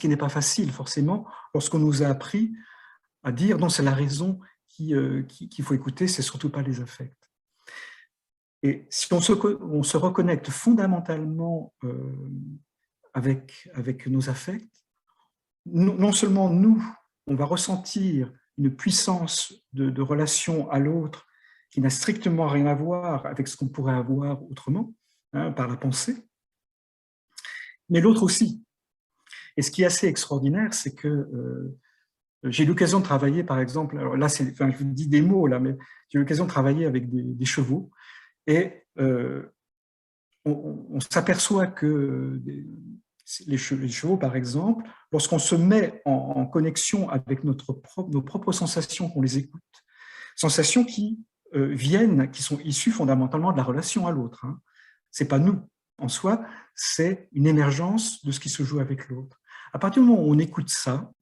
n'est pas facile forcément lorsqu'on nous a appris à dire non, c'est la raison qu'il faut écouter, c'est surtout pas les affects. Et si on se reconnecte fondamentalement avec nos affects, non seulement nous, on va ressentir une puissance de relation à l'autre qui n'a strictement rien à voir avec ce qu'on pourrait avoir autrement, par la pensée, mais l'autre aussi. Et ce qui est assez extraordinaire, c'est que j'ai eu l'occasion de travailler, par exemple, alors là, je vous dis des mots, là, mais j'ai eu l'occasion de travailler avec des chevaux, et on s'aperçoit que les chevaux, par exemple, lorsqu'on se met en connexion avec nos propres sensations, qu'on les écoute, sensations qui sont issues fondamentalement de la relation à l'autre. Ce n'est pas nous en soi, c'est une émergence de ce qui se joue avec l'autre. À partir du moment où on écoute ça,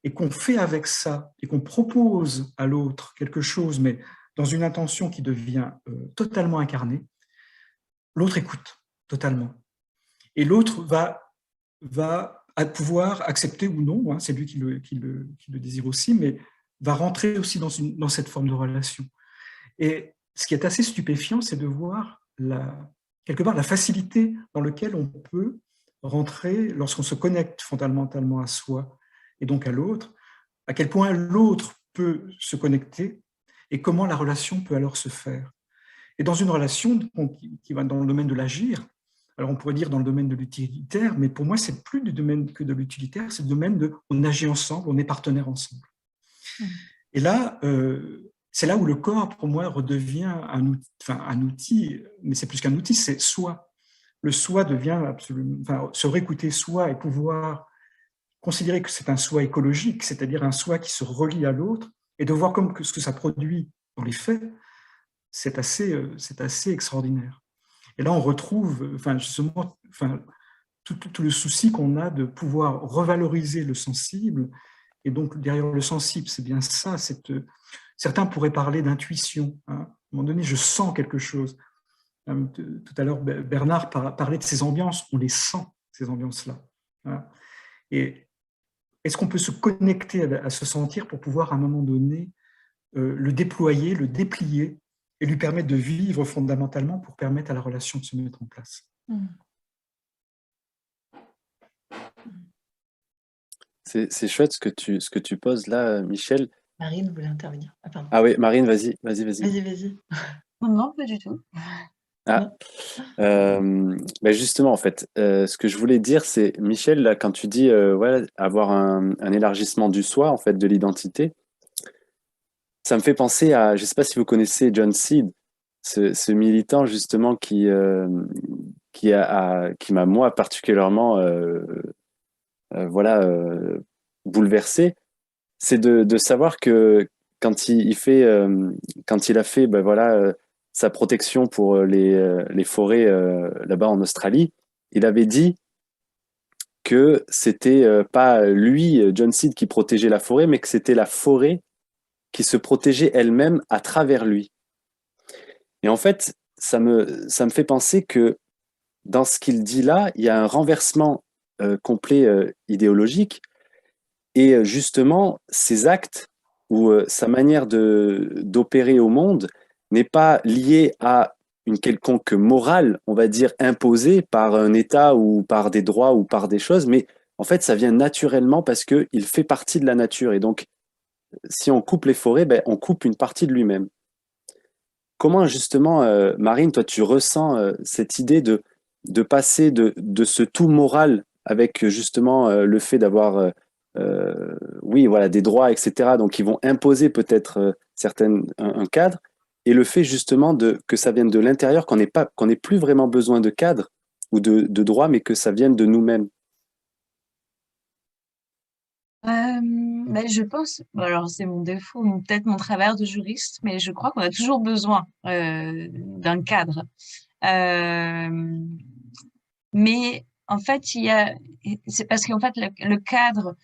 et qu'on fait avec ça, et qu'on propose à l'autre quelque chose, mais dans une intention qui devient totalement incarnée, l'autre écoute totalement. Et l'autre va pouvoir accepter ou non, c'est lui qui le désire aussi, mais va rentrer aussi dans cette forme de relation. Et ce qui est assez stupéfiant, c'est de voir quelque part la facilité dans laquelle on peut rentrer lorsqu'on se connecte fondamentalement à soi et donc à l'autre, à quel point l'autre peut se connecter et comment la relation peut alors se faire. Et dans une relation qui va dans le domaine de l'agir, alors on pourrait dire dans le domaine de l'utilitaire, mais pour moi, c'est plus du domaine que de l'utilitaire, c'est le domaine de on agit ensemble, on est partenaires ensemble. Et là, c'est là où le corps, pour moi, redevient un outil, mais c'est plus qu'un outil, c'est soi. Le soi devient absolument, se réécouter soi et pouvoir considérer que c'est un soi écologique, c'est-à-dire un soi qui se relie à l'autre, et de voir comme ce que ça produit dans les faits, c'est assez extraordinaire. Et là, on retrouve, justement, tout le souci qu'on a de pouvoir revaloriser le sensible. Et donc, derrière le sensible, c'est bien ça. Certains pourraient parler d'intuition. Hein. À un moment donné, je sens quelque chose. Tout à l'heure, Bernard parlait de ces ambiances. On les sent, ces ambiances-là. Hein. Et est-ce qu'on peut se connecter à ce sentir pour pouvoir, à un moment donné, le déployer, le déplier et lui permettre de vivre fondamentalement pour permettre à la relation de se mettre en place? C'est chouette ce que tu poses là, Michel. Marine voulait intervenir. Ah, pardon. Ah oui, Marine, vas-y. Vas-y. Non, pas du tout. Ah, justement, en fait, ce que je voulais dire, c'est, Michel, là, quand tu dis ouais, avoir un élargissement du soi, en fait, de l'identité, ça me fait penser à, je ne sais pas si vous connaissez John Seed, ce militant, justement, qui m'a, moi, particulièrement voilà, bouleversé. C'est de savoir que quand quand il a fait voilà, sa protection pour les forêts là-bas en Australie, il avait dit que c'était pas lui, John Seed, qui protégeait la forêt, mais que c'était la forêt qui se protégeait elle-même à travers lui. Et en fait, ça me fait penser que dans ce qu'il dit là, il y a un renversement complet idéologique. Et justement, ses actes ou sa manière d'opérer au monde n'est pas liée à une quelconque morale, on va dire, imposée par un État ou par des droits ou par des choses, mais en fait, ça vient naturellement parce qu'il fait partie de la nature. Et donc, si on coupe les forêts, on coupe une partie de lui-même. Comment justement, Marine, toi, tu ressens cette idée de passer de ce tout moral avec justement le fait d'avoir, oui, voilà, des droits, etc., donc qui vont imposer peut-être un cadre, et le fait justement que ça vienne de l'intérieur, qu'on n'ait plus vraiment besoin de cadre ou de droits, mais que ça vienne de nous-mêmes. Je pense, alors c'est mon défaut, peut-être mon travers de juriste, mais je crois qu'on a toujours besoin d'un cadre. Mais en fait, c'est parce qu'en fait le cadre,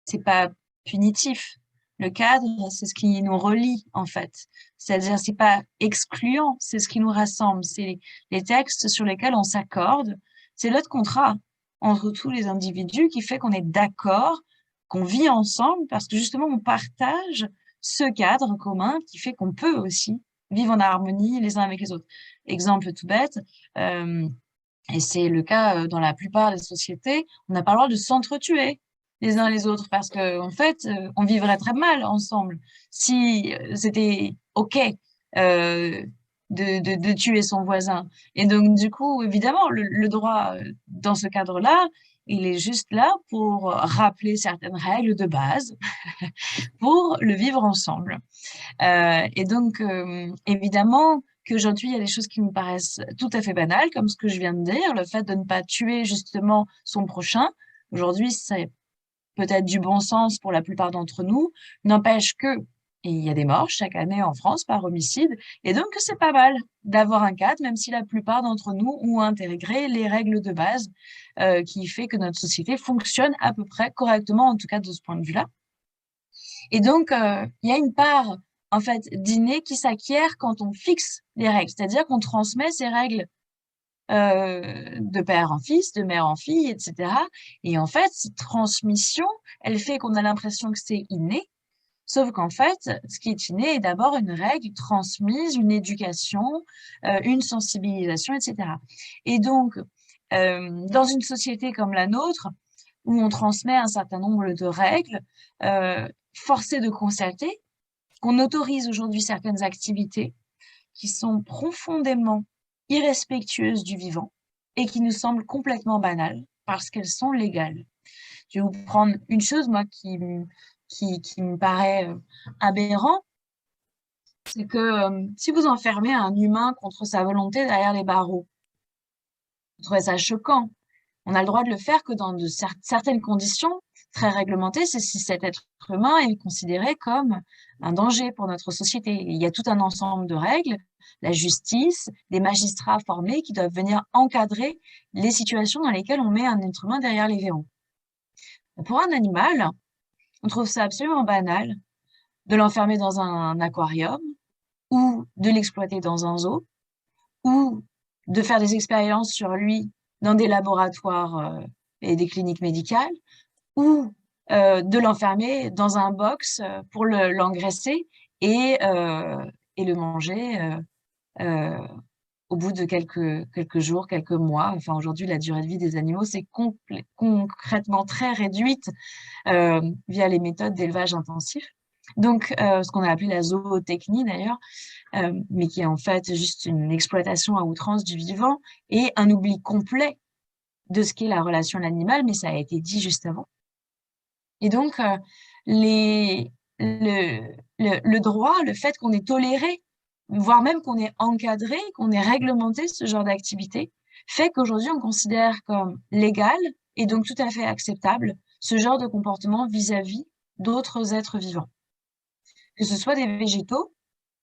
c'est pas punitif. Le cadre, c'est ce qui nous relie en fait. C'est-à-dire, c'est pas excluant, c'est ce qui nous rassemble. C'est les textes sur lesquels on s'accorde. C'est notre contrat entre tous les individus qui fait qu'on est d'accord, qu'on vit ensemble, parce que justement, on partage ce cadre commun qui fait qu'on peut aussi vivre en harmonie les uns avec les autres. Exemple tout bête, et c'est le cas dans la plupart des sociétés, on n'a pas le droit de s'entretuer les uns les autres parce que en fait, on vivrait très mal ensemble si c'était OK de tuer son voisin. Et donc, du coup, évidemment, le droit dans ce cadre-là, il est juste là pour rappeler certaines règles de base pour le vivre ensemble. Et donc, évidemment, qu'aujourd'hui, il y a des choses qui nous paraissent tout à fait banales, comme ce que je viens de dire, le fait de ne pas tuer justement son prochain. Aujourd'hui, c'est peut-être du bon sens pour la plupart d'entre nous, n'empêche que il y a des morts chaque année en France par homicide, et donc c'est pas mal d'avoir un cadre, même si la plupart d'entre nous ont intégré les règles de base qui fait que notre société fonctionne à peu près correctement, en tout cas de ce point de vue-là. Et donc, il y a une part, en fait, d'inné qui s'acquiert quand on fixe les règles. C'est-à-dire qu'on transmet ces règles de père en fils, de mère en fille, etc. Et en fait, cette transmission, elle fait qu'on a l'impression que c'est inné. Sauf qu'en fait, ce qui est inné est d'abord une règle transmise, une éducation, une sensibilisation, etc. Et donc, dans une société comme la nôtre, où on transmet un certain nombre de règles, force est de constater qu'on autorise aujourd'hui certaines activités qui sont profondément irrespectueuses du vivant et qui nous semblent complètement banales parce qu'elles sont légales. Je vais vous prendre une chose, moi, qui me paraît aberrant, c'est que si vous enfermez un humain contre sa volonté derrière les barreaux, vous trouvez ça choquant. On a le droit de le faire que dans certaines conditions très réglementées, c'est si cet être humain est considéré comme un danger pour notre société. Et il y a tout un ensemble de règles, la justice, des magistrats formés qui doivent venir encadrer les situations dans lesquelles on met un être humain derrière les verrous. Pour un animal, on trouve ça absolument banal de l'enfermer dans un aquarium ou de l'exploiter dans un zoo ou de faire des expériences sur lui dans des laboratoires et des cliniques médicales, ou de l'enfermer dans un box pour l'engraisser et le manger au bout de quelques jours, quelques mois. Enfin, aujourd'hui, la durée de vie des animaux, c'est concrètement très réduite via les méthodes d'élevage intensif. Donc, ce qu'on a appelé la zootechnie d'ailleurs, mais qui est en fait juste une exploitation à outrance du vivant et un oubli complet de ce qu'est la relation à l'animal, mais ça a été dit juste avant. Et donc, le droit, le fait qu'on ait toléré, voire même qu'on ait encadré, qu'on ait réglementé ce genre d'activité, fait qu'aujourd'hui, on considère comme légal et donc tout à fait acceptable ce genre de comportement vis-à-vis d'autres êtres vivants. Que ce soit des végétaux,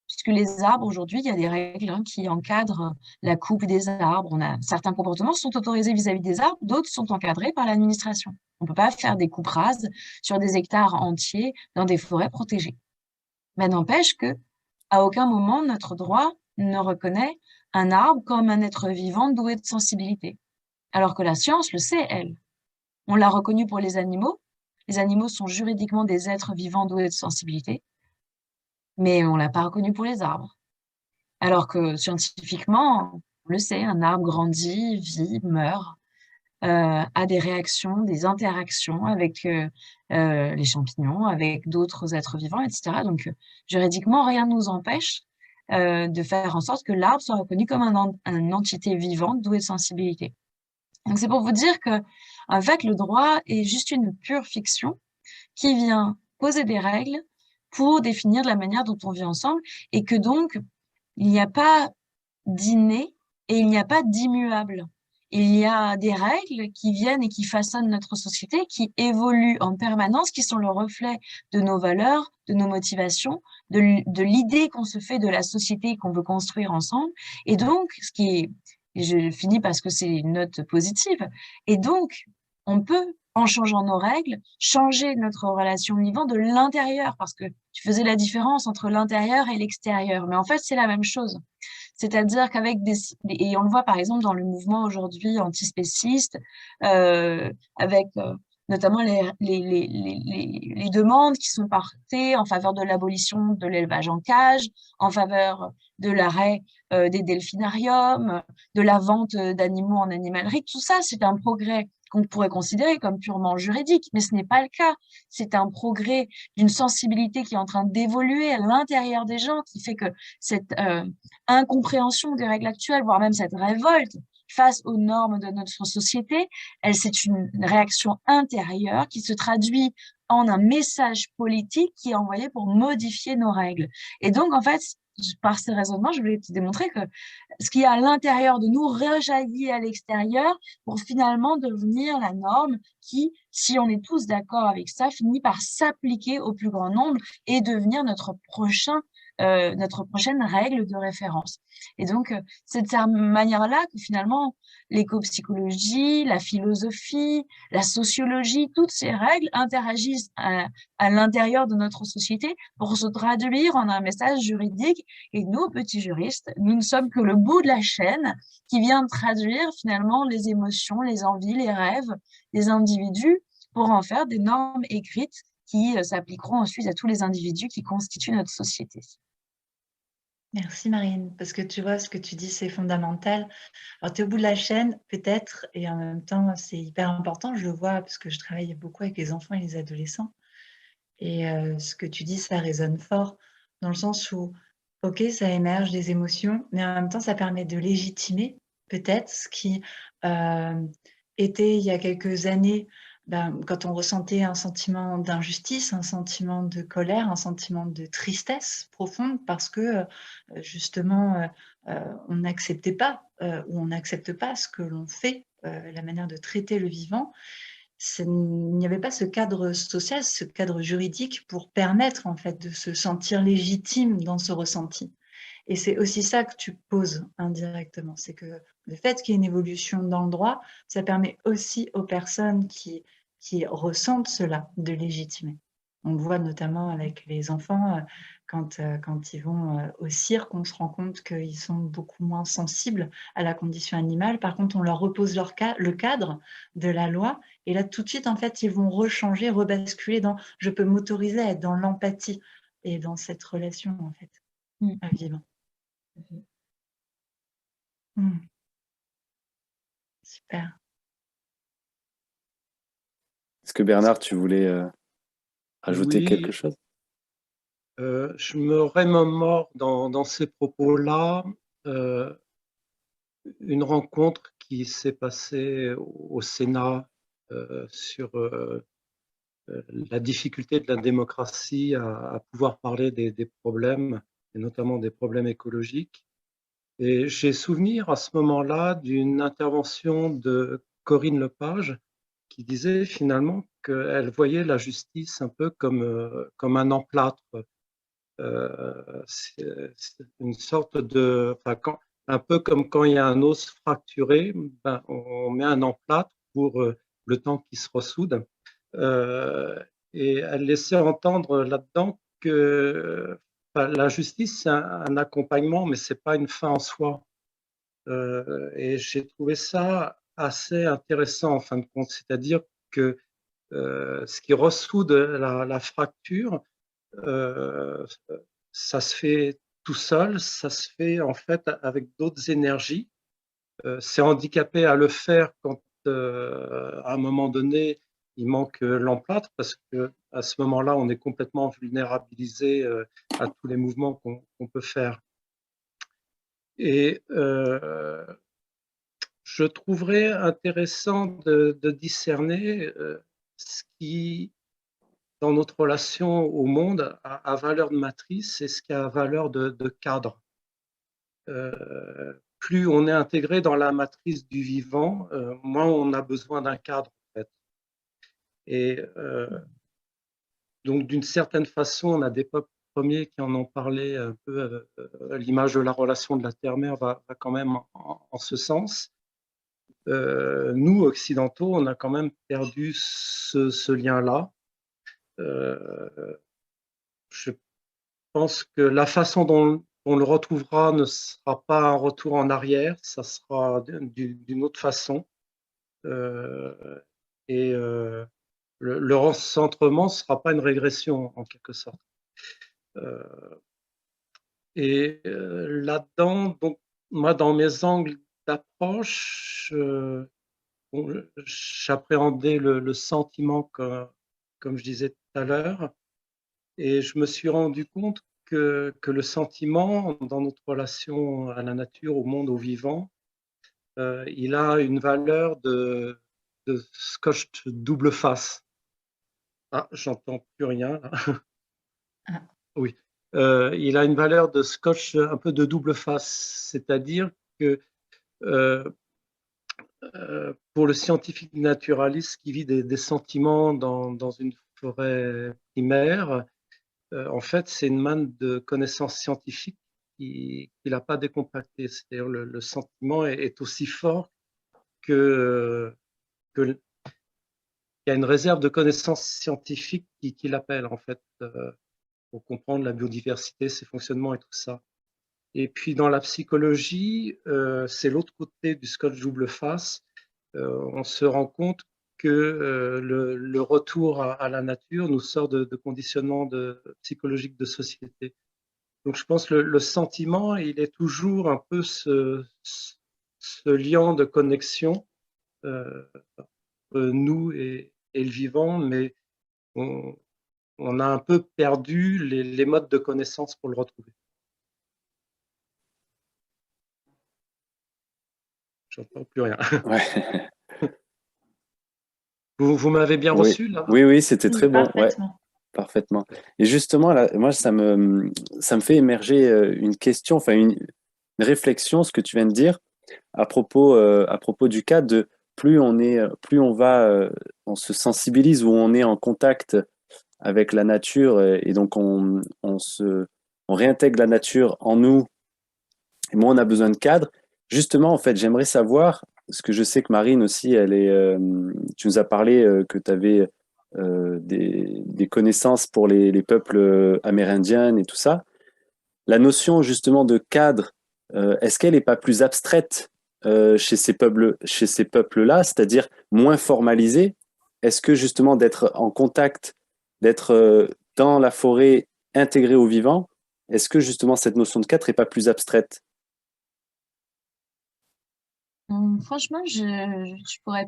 puisque les arbres, aujourd'hui, il y a des règles qui encadrent la coupe des arbres. Certains comportements sont autorisés vis-à-vis des arbres, d'autres sont encadrés par l'administration. On ne peut pas faire des coupes rases sur des hectares entiers dans des forêts protégées. Mais n'empêche que, à aucun moment, notre droit ne reconnaît un arbre comme un être vivant doué de sensibilité. Alors que la science le sait, elle. On l'a reconnu pour les animaux. Les animaux sont juridiquement des êtres vivants doués de sensibilité. Mais on ne l'a pas reconnu pour les arbres. Alors que scientifiquement, on le sait, un arbre grandit, vit, meurt, a des réactions, des interactions avec les champignons, avec d'autres êtres vivants, etc. Donc, juridiquement, rien ne nous empêche de faire en sorte que l'arbre soit reconnu comme une entité vivante douée de sensibilité. Donc, c'est pour vous dire que, en fait, le droit est juste une pure fiction qui vient poser des règles pour définir de la manière dont on vit ensemble et que donc, il n'y a pas d'inné et il n'y a pas d'immuable. Il y a des règles qui viennent et qui façonnent notre société, qui évoluent en permanence, qui sont le reflet de nos valeurs, de nos motivations, de l'idée qu'on se fait de la société qu'on veut construire ensemble. Et donc, et je finis parce que c'est une note positive, et donc, on peut, en changeant nos règles, changer notre relation vivant de l'intérieur, parce que tu faisais la différence entre l'intérieur et l'extérieur, mais en fait, c'est la même chose. C'est-à-dire qu'avec et on le voit par exemple dans le mouvement aujourd'hui antispéciste, avec notamment les demandes qui sont portées en faveur de l'abolition de l'élevage en cage, en faveur de l'arrêt des delphinariums, de la vente d'animaux en animalerie. Tout ça, c'est un progrès qu'on pourrait considérer comme purement juridique, mais ce n'est pas le cas. C'est un progrès d'une sensibilité qui est en train d'évoluer à l'intérieur des gens, qui fait que cette incompréhension des règles actuelles, voire même cette révolte face aux normes de notre société, c'est une réaction intérieure qui se traduit en un message politique qui est envoyé pour modifier nos règles. Et donc, en fait, par ces raisonnements, je voulais te démontrer que ce qui est à l'intérieur de nous rejaillit à l'extérieur pour finalement devenir la norme qui, si on est tous d'accord avec ça, finit par s'appliquer au plus grand nombre et devenir notre prochaine règle de référence. Et donc, c'est de cette manière-là que finalement, l'éco-psychologie, la philosophie, la sociologie, toutes ces règles interagissent à l'intérieur de notre société pour se traduire en un message juridique. Et nous, petits juristes, nous ne sommes que le bout de la chaîne qui vient traduire finalement les émotions, les envies, les rêves des individus pour en faire des normes écrites qui s'appliqueront ensuite à tous les individus qui constituent notre société. Merci Marine, parce que tu vois, ce que tu dis, c'est fondamental. Alors, tu es au bout de la chaîne, peut-être, et en même temps, c'est hyper important. Je le vois parce que je travaille beaucoup avec les enfants et les adolescents. Et ce que tu dis, ça résonne fort, dans le sens où, ok, ça émerge des émotions, mais en même temps, ça permet de légitimer peut-être ce qui était, il y a quelques années, quand on ressentait un sentiment d'injustice, un sentiment de colère, un sentiment de tristesse profonde parce que justement on n'acceptait pas ou on n'accepte pas ce que l'on fait, la manière de traiter le vivant, il n'y avait pas ce cadre social, ce cadre juridique pour permettre en fait de se sentir légitime dans ce ressenti. Et c'est aussi ça que tu poses indirectement, c'est que le fait qu'il y ait une évolution dans le droit, ça permet aussi aux personnes qui ressentent cela de légitimer. On le voit notamment avec les enfants, quand ils vont au cirque, on se rend compte qu'ils sont beaucoup moins sensibles à la condition animale. Par contre, on leur repose le cadre de la loi, et là, tout de suite, en fait, ils vont rechanger, rebasculer dans « je peux m'autoriser à être dans l'empathie » et dans cette relation, en fait, à vivre. Super. Est-ce que Bernard, tu voulais ajouter quelque chose? Je me remémore dans ces propos-là une rencontre qui s'est passée au Sénat sur la difficulté de la démocratie à pouvoir parler des problèmes, et notamment des problèmes écologiques. Et j'ai souvenir à ce moment-là d'une intervention de Corinne Lepage qui disait finalement qu'elle voyait la justice un peu comme un emplâtre. C'est une sorte de, un peu comme quand il y a un os fracturé, on met un emplâtre pour le temps qu'il se ressoude. Et elle laissait entendre là-dedans que la justice, c'est un accompagnement, mais ce n'est pas une fin en soi. Et j'ai trouvé ça assez intéressant en fin de compte, c'est-à-dire que ce qui ressoude la fracture, ça se fait tout seul, ça se fait en fait avec d'autres énergies. C'est handicapé à le faire quand à un moment donné il manque l'emplâtre, parce qu'à ce moment-là on est complètement vulnérabilisé à tous les mouvements qu'on peut faire. Et je trouverais intéressant de discerner ce qui, dans notre relation au monde, a valeur de matrice et ce qui a valeur de cadre. Plus on est intégré dans la matrice du vivant, moins on a besoin d'un cadre, en fait. Et donc, d'une certaine façon, on a des peuples premiers qui en ont parlé un peu. L'image de la relation de la terre-mère va quand même en ce sens. Nous, occidentaux, on a quand même perdu ce lien-là. Je pense que la façon dont on le retrouvera ne sera pas un retour en arrière, ça sera d'une autre façon. Et le recentrement ne sera pas une régression, en quelque sorte. Et là-dedans, donc, moi, dans mes angles d'approche, j'appréhendais le sentiment comme je disais tout à l'heure, et je me suis rendu compte que le sentiment, dans notre relation à la nature, au monde, au vivant, il a une valeur de scotch double face. Ah, j'entends plus rien là. Ah. Oui, il a une valeur de scotch un peu de double face, c'est-à-dire que pour le scientifique naturaliste qui vit des sentiments dans une forêt primaire, en fait, c'est une manne de connaissances scientifiques qu'il n'a pas décompactée. C'est-à-dire le sentiment est aussi fort qu'il y a une réserve de connaissances scientifiques qui l'appelle, en fait, pour comprendre la biodiversité, ses fonctionnements et tout ça. Et puis dans la psychologie, c'est l'autre côté du scotch double face. On se rend compte que le retour à la nature nous sort de conditionnements psychologiques de société. Donc je pense que le sentiment, il est toujours un peu ce lien de connexion entre nous et le vivant, mais on a un peu perdu les modes de connaissance pour le retrouver. J'entends plus rien. Ouais. Vous m'avez bien Oui, reçu là? oui, c'était Oui, très bon. Ouais, parfaitement. parfaitement. Et justement, là, moi, ça me fait émerger une question, enfin une réflexion, ce que tu viens de dire, à propos du cas de plus on va, on se sensibilise ou on est en contact avec la nature et donc on réintègre la nature en nous et moins on a besoin de cadre. Justement, en fait, j'aimerais savoir, parce que je sais que Marine aussi, tu nous as parlé que tu avais des connaissances pour les peuples amérindiens et tout ça. La notion justement de cadre, est-ce qu'elle n'est pas plus abstraite chez ces peuples-là, c'est-à-dire moins formalisée? Est-ce que justement d'être en contact, d'être dans la forêt intégrée au vivant, est-ce que justement cette notion de cadre n'est pas plus abstraite? Franchement, je pourrais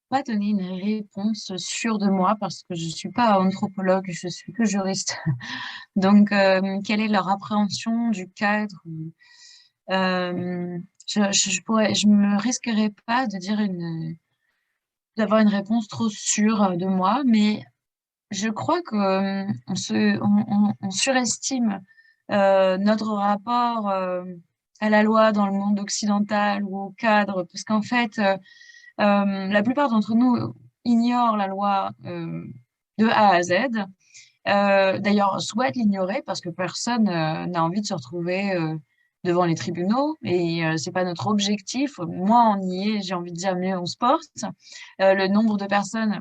pas donner une réponse sûre de moi parce que je suis pas anthropologue, je suis que juriste. Donc, quelle est leur appréhension du cadre? Je me risquerais pas de dire d'avoir une réponse trop sûre de moi, mais je crois que on surestime notre rapport à la loi dans le monde occidental ou au cadre, parce qu'en fait, la plupart d'entre nous ignorent la loi de A à Z. D'ailleurs, souhaitent l'ignorer parce que personne n'a envie de se retrouver devant les tribunaux et c'est pas notre objectif. Moins on y est, j'ai envie de dire, mieux on se porte. Le nombre de personnes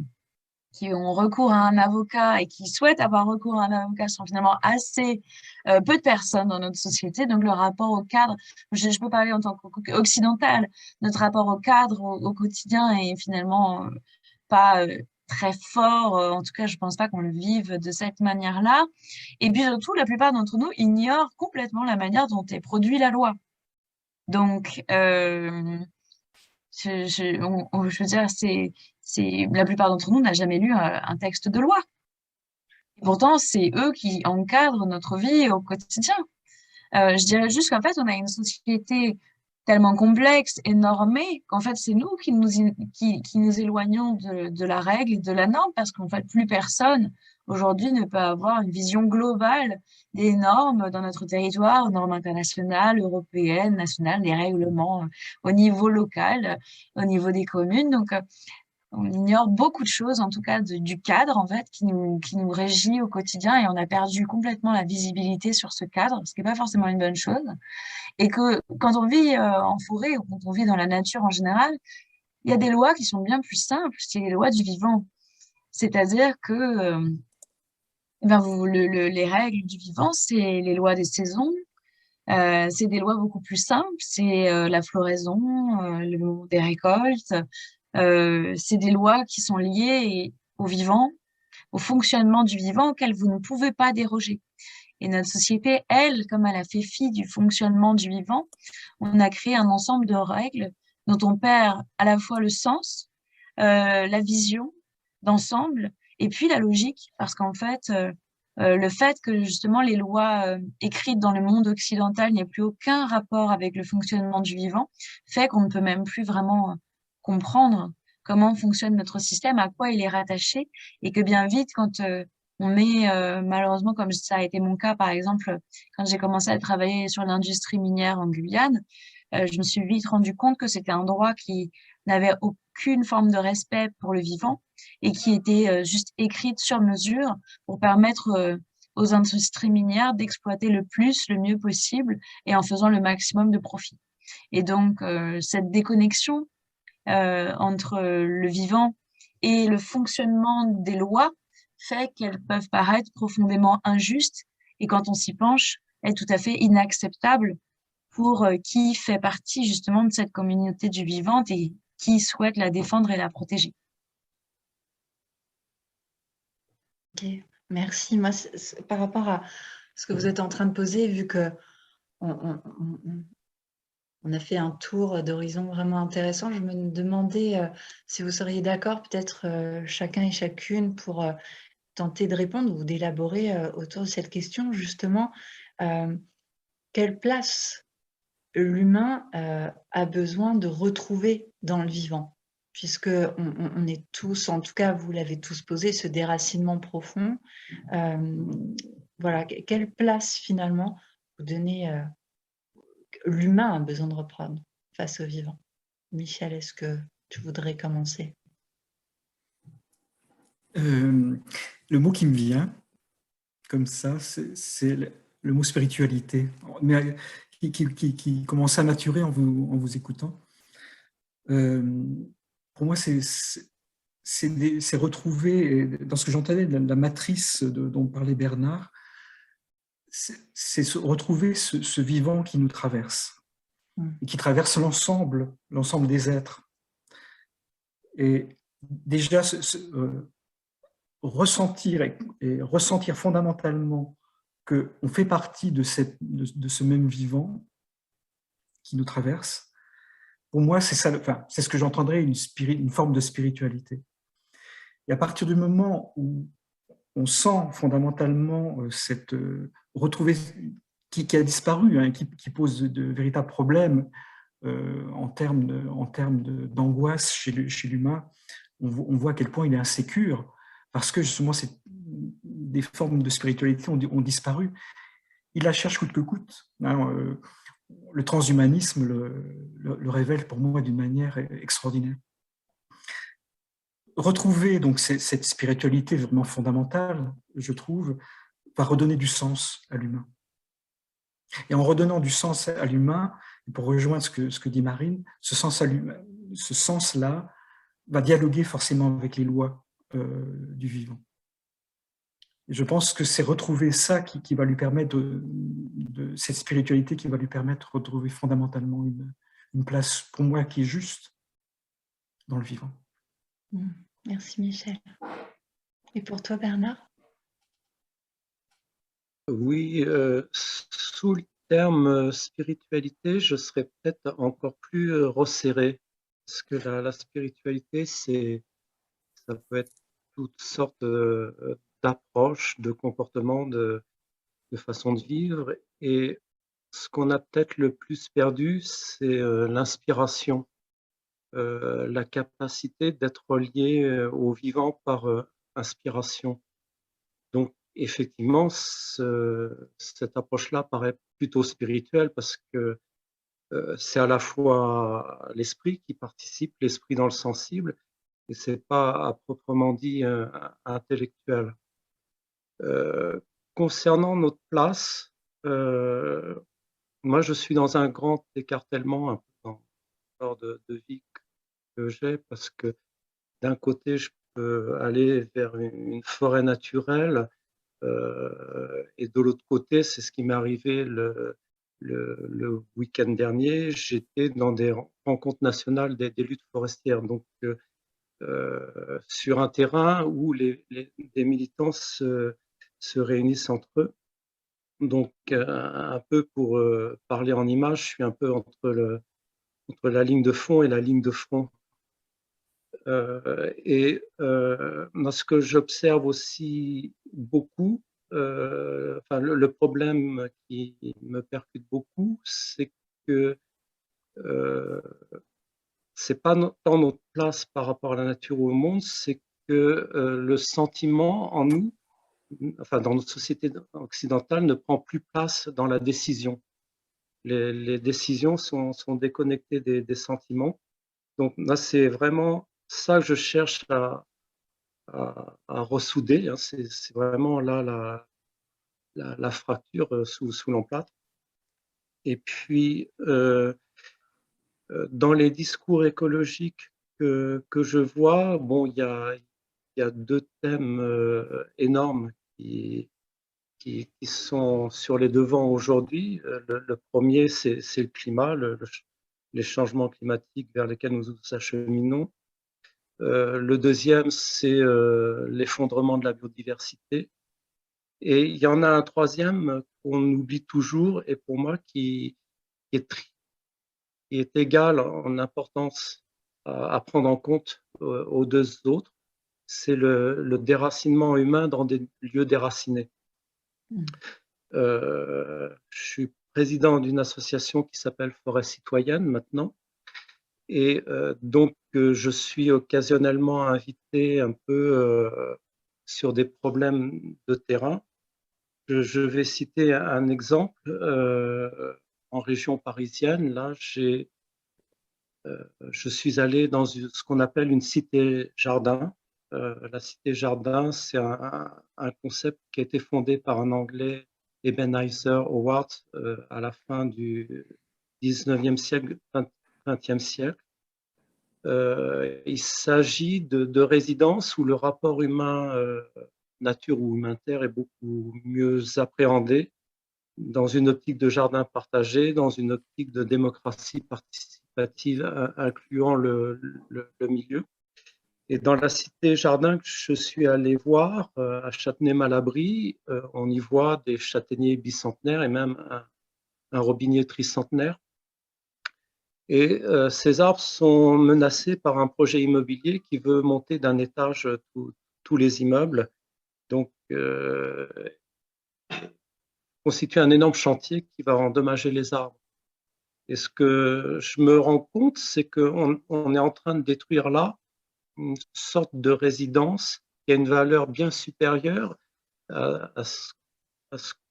qui ont recours à un avocat et qui souhaitent avoir recours à un avocat sont finalement assez peu de personnes dans notre société. Donc, le rapport au cadre, je peux parler en tant qu'occidental, notre rapport au cadre, au quotidien est finalement pas très fort. En tout cas, je pense pas qu'on le vive de cette manière-là. Et puis surtout, la plupart d'entre nous ignorent complètement la manière dont est produite la loi. Donc, je veux dire, la plupart d'entre nous n'a jamais lu un texte de loi. Et pourtant, c'est eux qui encadrent notre vie au quotidien. Je dirais juste qu'en fait, on a une société tellement complexe et normée qu'en fait, c'est nous qui nous éloignons de la règle et de la norme parce qu'en fait, plus personne aujourd'hui ne peut avoir une vision globale des normes dans notre territoire, normes internationales, européennes, nationales, des règlements au niveau local, au niveau des communes. Donc, on ignore beaucoup de choses, en tout cas du cadre en fait qui nous régit au quotidien et on a perdu complètement la visibilité sur ce cadre, ce qui n'est pas forcément une bonne chose. Et que quand on vit en forêt ou quand on vit dans la nature en général, il y a des lois qui sont bien plus simples, c'est les lois du vivant. C'est-à-dire que les règles du vivant, c'est les lois des saisons, c'est des lois beaucoup plus simples, c'est la floraison, le moment des récoltes, c'est des lois qui sont liées au vivant, au fonctionnement du vivant auquel vous ne pouvez pas déroger. Et notre société, elle, comme elle a fait fi du fonctionnement du vivant, on a créé un ensemble de règles dont on perd à la fois le sens, la vision d'ensemble et puis la logique, parce qu'en fait, le fait que justement les lois écrites dans le monde occidental n'aient plus aucun rapport avec le fonctionnement du vivant, fait qu'on ne peut même plus vraiment comprendre comment fonctionne notre système, à quoi il est rattaché, et que bien vite, quand on met, malheureusement, comme ça a été mon cas, par exemple, quand j'ai commencé à travailler sur l'industrie minière en Guyane, je me suis vite rendu compte que c'était un droit qui n'avait aucune forme de respect pour le vivant et qui était juste écrite sur mesure pour permettre aux industries minières d'exploiter le plus, le mieux possible et en faisant le maximum de profit. Et donc, cette déconnexion entre le vivant et le fonctionnement des lois fait qu'elles peuvent paraître profondément injustes et quand on s'y penche, est tout à fait inacceptable pour qui fait partie justement de cette communauté du vivant et qui souhaite la défendre et la protéger. Ok, merci. Moi, par rapport à ce que vous êtes en train de poser, vu que on a fait un tour d'horizon vraiment intéressant, je me demandais si vous seriez d'accord, peut-être chacun et chacune, pour tenter de répondre ou d'élaborer autour de cette question, justement, quelle place l'humain a besoin de retrouver dans le vivant, puisque on est tous, en tout cas vous l'avez tous posé, ce déracinement profond. Voilà, quelle place finalement vous donnez, l'humain a besoin de reprendre face au vivant. Michel, est-ce que tu voudrais commencer? Le mot qui me vient, comme ça, c'est le mot spiritualité, mais qui commence à maturer en vous écoutant. Pour moi, c'est retrouver, dans ce que j'entendais, la matrice dont parlait Bernard, c'est retrouver ce vivant qui nous traverse, et qui traverse l'ensemble des êtres. Et déjà, ressentir et ressentir fondamentalement qu'on fait partie de ce même vivant qui nous traverse, pour moi, c'est ça, enfin, c'est ce que j'entendrais une forme de spiritualité. Et à partir du moment où on sent fondamentalement cette retrouvée qui a disparu, hein, qui pose de véritables problèmes en termes d'angoisse chez l'humain, on voit à quel point il est insécure, parce que justement des formes de spiritualité ont disparu. Il la cherche coûte que coûte. Hein, le transhumanisme le révèle pour moi d'une manière extraordinaire. Retrouver donc cette spiritualité vraiment fondamentale, je trouve, va redonner du sens à l'humain. Et en redonnant du sens à l'humain, pour rejoindre ce que dit Marine, ce sens-là va dialoguer forcément avec les lois du vivant. Et je pense que c'est retrouver ça qui va lui permettre cette spiritualité qui va lui permettre de retrouver fondamentalement une place, pour moi, qui est juste dans le vivant. Merci Michel. Et pour toi Bernard? Oui, sous le terme spiritualité, je serais peut-être encore plus resserré, parce que la spiritualité, ça peut être toutes sortes d'approches, de comportements, de façons de vivre, et ce qu'on a peut-être le plus perdu, c'est l'inspiration, la capacité d'être lié au vivant par inspiration. Donc, effectivement, cette approche-là paraît plutôt spirituelle parce que c'est à la fois l'esprit qui participe, l'esprit dans le sensible, et c'est pas à proprement dit intellectuel. Concernant notre place, moi je suis dans un grand écartèlement un peu dans le genre de vie que j'ai, parce que d'un côté je peux aller vers une forêt naturelle, et de l'autre côté, c'est ce qui m'est arrivé le week-end dernier, j'étais dans des rencontres nationales des luttes forestières, donc sur un terrain où des militants se réunissent entre eux. Donc un peu pour parler en image, je suis un peu entre la ligne de fond et la ligne de front. Moi, ce que j'observe aussi beaucoup, enfin, le problème qui me percute beaucoup, c'est que c'est pas tant notre place par rapport à la nature ou au monde, c'est que le sentiment en nous, enfin dans notre société occidentale, ne prend plus place dans la décision. Les décisions sont déconnectées des sentiments. Donc là, c'est vraiment ça que je cherche à ressouder, hein. C'est vraiment là la fracture sous l'emplâtre. Et puis, dans les discours écologiques que je vois, bon, il y a deux thèmes énormes qui sont sur les devants aujourd'hui. Le premier, c'est le climat, les changements climatiques vers lesquels nous nous acheminons. Le deuxième, c'est l'effondrement de la biodiversité. Et il y en a un troisième qu'on oublie toujours, et pour moi qui est égal en importance à prendre en compte aux deux autres, c'est le déracinement humain dans des lieux déracinés. Je suis président d'une association qui s'appelle Forêt Citoyenne maintenant. Et donc, je suis occasionnellement invité un peu sur des problèmes de terrain. Je vais citer un exemple. En région parisienne, là, je suis allé dans ce qu'on appelle une cité-jardin. La cité-jardin, c'est un concept qui a été fondé par un Anglais, Ebenezer Howard, à la fin du 19e siècle, 20e siècle. Il s'agit de résidences où le rapport humain-nature ou humain-terre est beaucoup mieux appréhendé dans une optique de jardin partagé, dans une optique de démocratie participative incluant le milieu. Et dans la cité jardin que je suis allé voir, à Châtenay-Malabry, on y voit des châtaigniers bicentenaires et même un robinier tricentenaire. Et ces arbres sont menacés par un projet immobilier qui veut monter d'un étage tous les immeubles. Donc, constitue un énorme chantier qui va endommager les arbres. Et ce que je me rends compte, c'est qu'on est en train de détruire là une sorte de résidence qui a une valeur bien supérieure à ce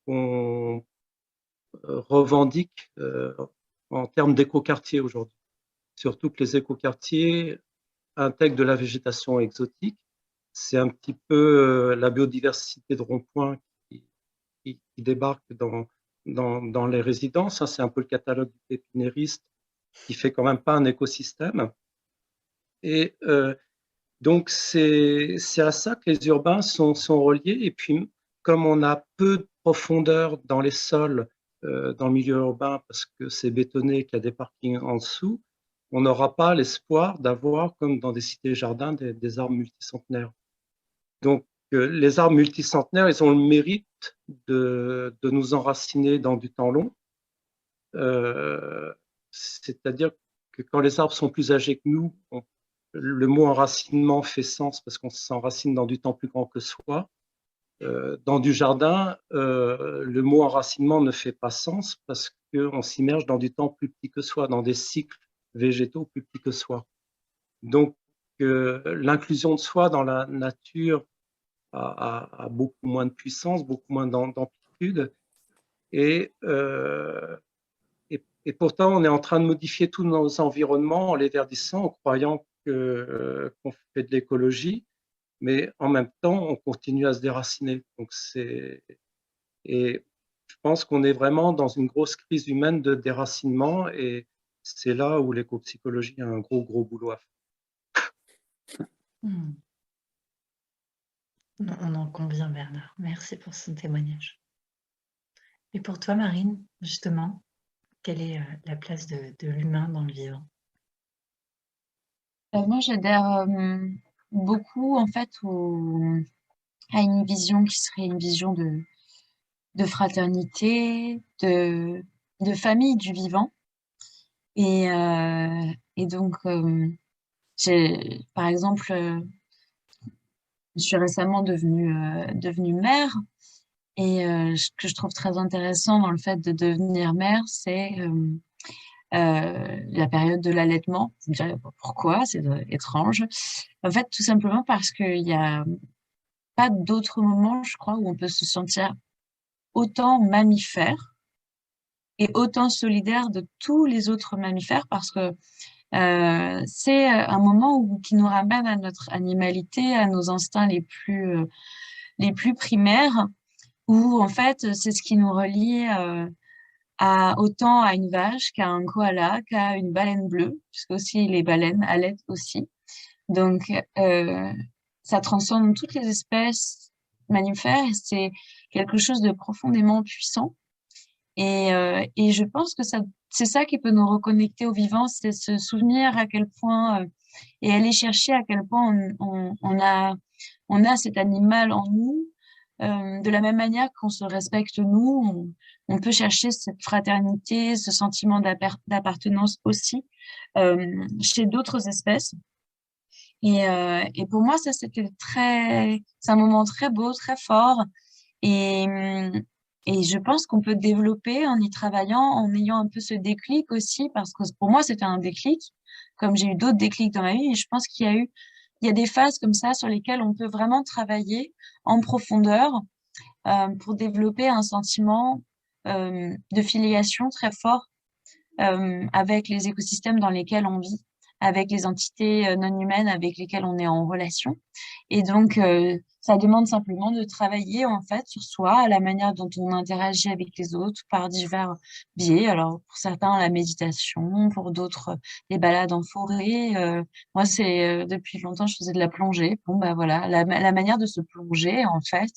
qu'on revendique en termes d'écoquartiers aujourd'hui. Surtout que les écoquartiers intègrent de la végétation exotique. C'est un petit peu la biodiversité de rond-point qui débarque dans les résidences. C'est un peu le catalogue du pépinériste qui fait quand même pas un écosystème. Et donc, c'est à ça que les urbains sont reliés. Et puis, comme on a peu de profondeur dans les sols, dans le milieu urbain, parce que c'est bétonné, qu'il y a des parkings en dessous, on n'aura pas l'espoir d'avoir, comme dans des cités-jardins, des arbres multicentenaires. Donc, les arbres multicentenaires, ils ont le mérite de nous enraciner dans du temps long. C'est-à-dire que quand les arbres sont plus âgés que nous, le mot enracinement fait sens parce qu'on s'enracine dans du temps plus grand que soi. Dans du jardin, le mot enracinement ne fait pas sens parce qu'on s'immerge dans du temps plus petit que soi, dans des cycles végétaux plus petits que soi. Donc, l'inclusion de soi dans la nature a beaucoup moins de puissance, beaucoup moins d'amplitude. Et pourtant, on est en train de modifier tous nos environnements en les verdissant, en croyant qu'on fait de l'écologie, mais en même temps, on continue à se déraciner. Donc et je pense qu'on est vraiment dans une grosse crise humaine de déracinement, et c'est là où l'éco-psychologie a un gros boulot à faire. On en convient, Bernard. Merci pour ce témoignage. Et pour toi, Marine, justement, quelle est la place de l'humain dans le vivant? Moi, j'adhère beaucoup, en fait, à une vision qui serait une vision de fraternité, de famille du vivant. Et donc, par exemple, je suis récemment devenue mère. Et ce que je trouve très intéressant dans le fait de devenir mère, c'est la période de l'allaitement. Vous me direz pourquoi, c'est étrange. En fait, tout simplement parce qu'il n'y a pas d'autre moment, je crois, où on peut se sentir autant mammifère et autant solidaire de tous les autres mammifères, parce que c'est un moment qui nous ramène à notre animalité, à nos instincts les plus primaires, où en fait, c'est ce qui nous relie autant à une vache qu'à un koala, qu'à une baleine bleue, puisque aussi les baleines allaitent aussi. Donc, ça transcende toutes les espèces mammifères et c'est quelque chose de profondément puissant. Et je pense que c'est ça qui peut nous reconnecter au vivant, c'est se souvenir à quel point et aller chercher à quel point on a cet animal en nous. De la même manière qu'on se respecte nous, on peut chercher cette fraternité, ce sentiment d'appartenance aussi chez d'autres espèces. Et pour moi, ça, c'est un moment très beau, très fort. Et Et je pense qu'on peut développer en y travaillant, en ayant un peu ce déclic aussi, parce que pour moi, c'était un déclic, comme j'ai eu d'autres déclics dans ma vie, et je pense il y a des phases comme ça sur lesquelles on peut vraiment travailler en profondeur pour développer un sentiment de filiation très fort avec les écosystèmes dans lesquels on vit, avec les entités non humaines avec lesquelles on est en relation. Et donc, ça demande simplement de travailler en fait sur soi, à la manière dont on interagit avec les autres par divers biais. Alors, pour certains, la méditation, pour d'autres, les balades en forêt. Moi, c'est depuis longtemps, je faisais de la plongée. Bon, bah voilà, la manière de se plonger en fait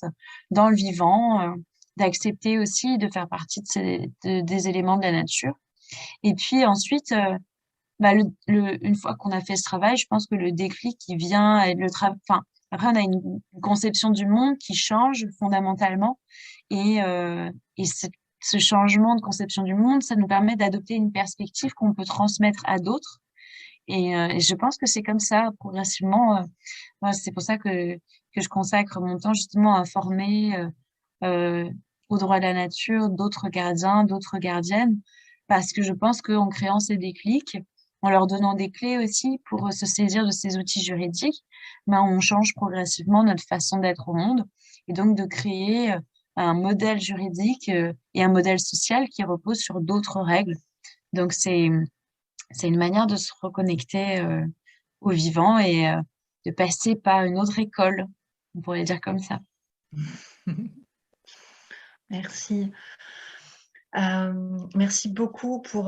dans le vivant, d'accepter aussi de faire partie des éléments de la nature. Et puis ensuite, bah, une fois qu'on a fait ce travail, je pense que le déclic qui vient et enfin, après, on a une conception du monde qui change fondamentalement. Et ce changement de conception du monde, ça nous permet d'adopter une perspective qu'on peut transmettre à d'autres. Et je pense que c'est comme ça, progressivement. Moi, c'est pour ça que je consacre mon temps justement à former au droit de la nature d'autres gardiens, d'autres gardiennes, parce que je pense qu'en créant ces déclics, en leur donnant des clés aussi pour se saisir de ces outils juridiques, ben, on change progressivement notre façon d'être au monde et donc de créer un modèle juridique et un modèle social qui repose sur d'autres règles. Donc, c'est une manière de se reconnecter au vivant et de passer par une autre école, on pourrait dire comme ça. Merci. Merci beaucoup pour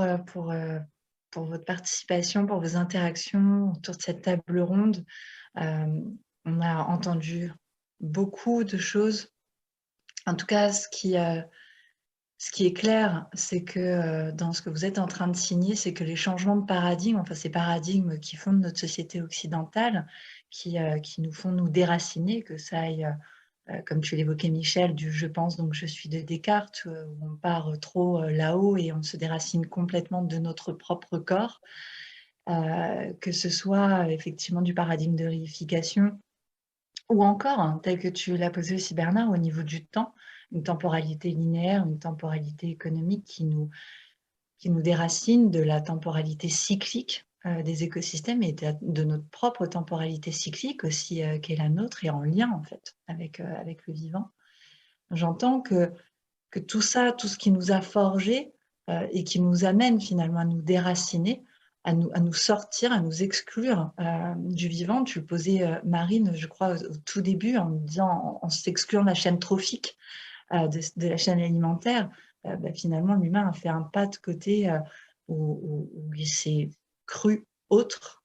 votre participation, pour vos interactions autour de cette table ronde. On a entendu beaucoup de choses. En tout cas, ce qui est clair, c'est que dans ce que vous êtes en train de signer, c'est que les changements de paradigme, enfin ces paradigmes qui fondent notre société occidentale, qui nous font nous déraciner, que ça aille, comme tu l'évoquais Michel, du « je pense donc je suis » de Descartes, où on part trop là-haut et on se déracine complètement de notre propre corps, que ce soit effectivement du paradigme de réification, ou encore, hein, tel que tu l'as posé aussi Bernard, au niveau du temps, une temporalité linéaire, une temporalité économique qui nous déracine de la temporalité cyclique des écosystèmes et de notre propre temporalité cyclique aussi, qui est la nôtre et en lien en fait avec le vivant. J'entends que tout ça, tout ce qui nous a forgés et qui nous amène finalement à nous déraciner, à nous sortir, à nous exclure du vivant. Tu le posais, Marine, je crois, au tout début, en disant, en s'excluant de la chaîne trophique, de la chaîne alimentaire, bah, finalement, l'humain a fait un pas de côté où il s'est cru autre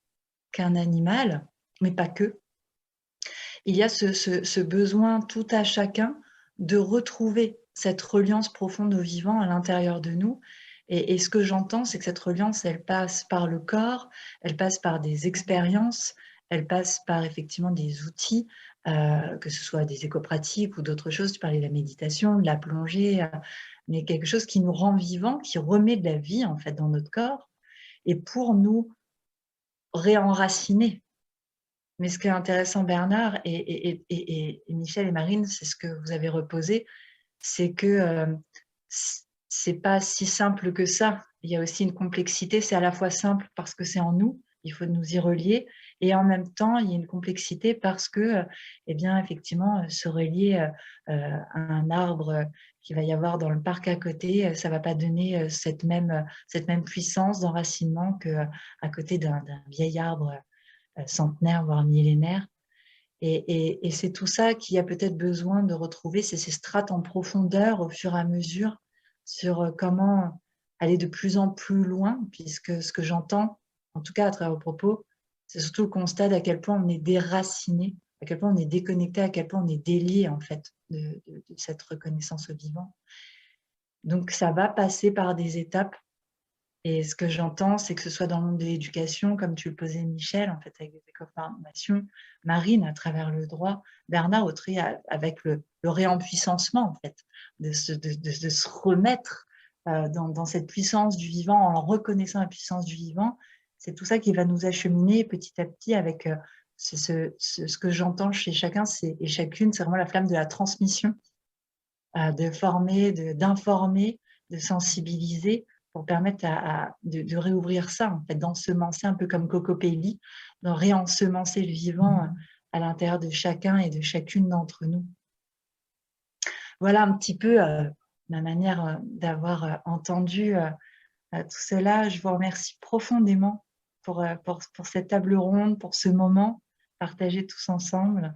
qu'un animal, mais pas que. Il y a ce besoin tout à chacun de retrouver cette reliance profonde au vivant à l'intérieur de nous. Et ce que j'entends, c'est que cette reliance, elle passe par le corps, elle passe par des expériences, elle passe par effectivement des outils, que ce soit des éco-pratiques ou d'autres choses. Tu parlais de la méditation, de la plongée, mais quelque chose qui nous rend vivants, qui remet de la vie en fait dans notre corps, et pour nous réenraciner. Mais ce qui est intéressant, Bernard et Michel et Marine, c'est ce que vous avez reposé, c'est que c'est pas si simple que ça. Il y a aussi une complexité. C'est à la fois simple parce que c'est en nous, il faut nous y relier, et en même temps, il y a une complexité parce que, eh bien, effectivement, se relier à un arbre qu'il va y avoir dans le parc à côté, ça va pas donner cette même puissance d'enracinement qu'à côté d'un vieil arbre centenaire, voire millénaire. Et c'est tout ça qu'il y a peut-être besoin de retrouver, c'est ces strates en profondeur au fur et à mesure sur comment aller de plus en plus loin, puisque ce que j'entends, en tout cas à travers vos propos, c'est surtout le constat d'à quel point on est déraciné, à quel point on est déconnecté, à quel point on est délié en fait de cette reconnaissance au vivant. Donc ça va passer par des étapes. Et ce que j'entends, c'est que ce soit dans le monde de l'éducation, comme tu le posais Michel, en fait, avec des éco-formations, Marine, à travers le droit, Bernard Autry, avec le réempuissancement, en fait, de se remettre dans cette puissance du vivant, en reconnaissant la puissance du vivant. C'est tout ça qui va nous acheminer petit à petit avec ce que j'entends chez chacun et chacune, c'est vraiment la flamme de la transmission. de former, d'informer, de sensibiliser pour permettre de réouvrir ça, en fait, d'ensemencer un peu comme Cocopelli, de réensemencer le vivant à l'intérieur de chacun et de chacune d'entre nous. Voilà un petit peu ma manière d'avoir entendu tout cela. Je vous remercie profondément pour cette table ronde, pour ce moment partagé tous ensemble.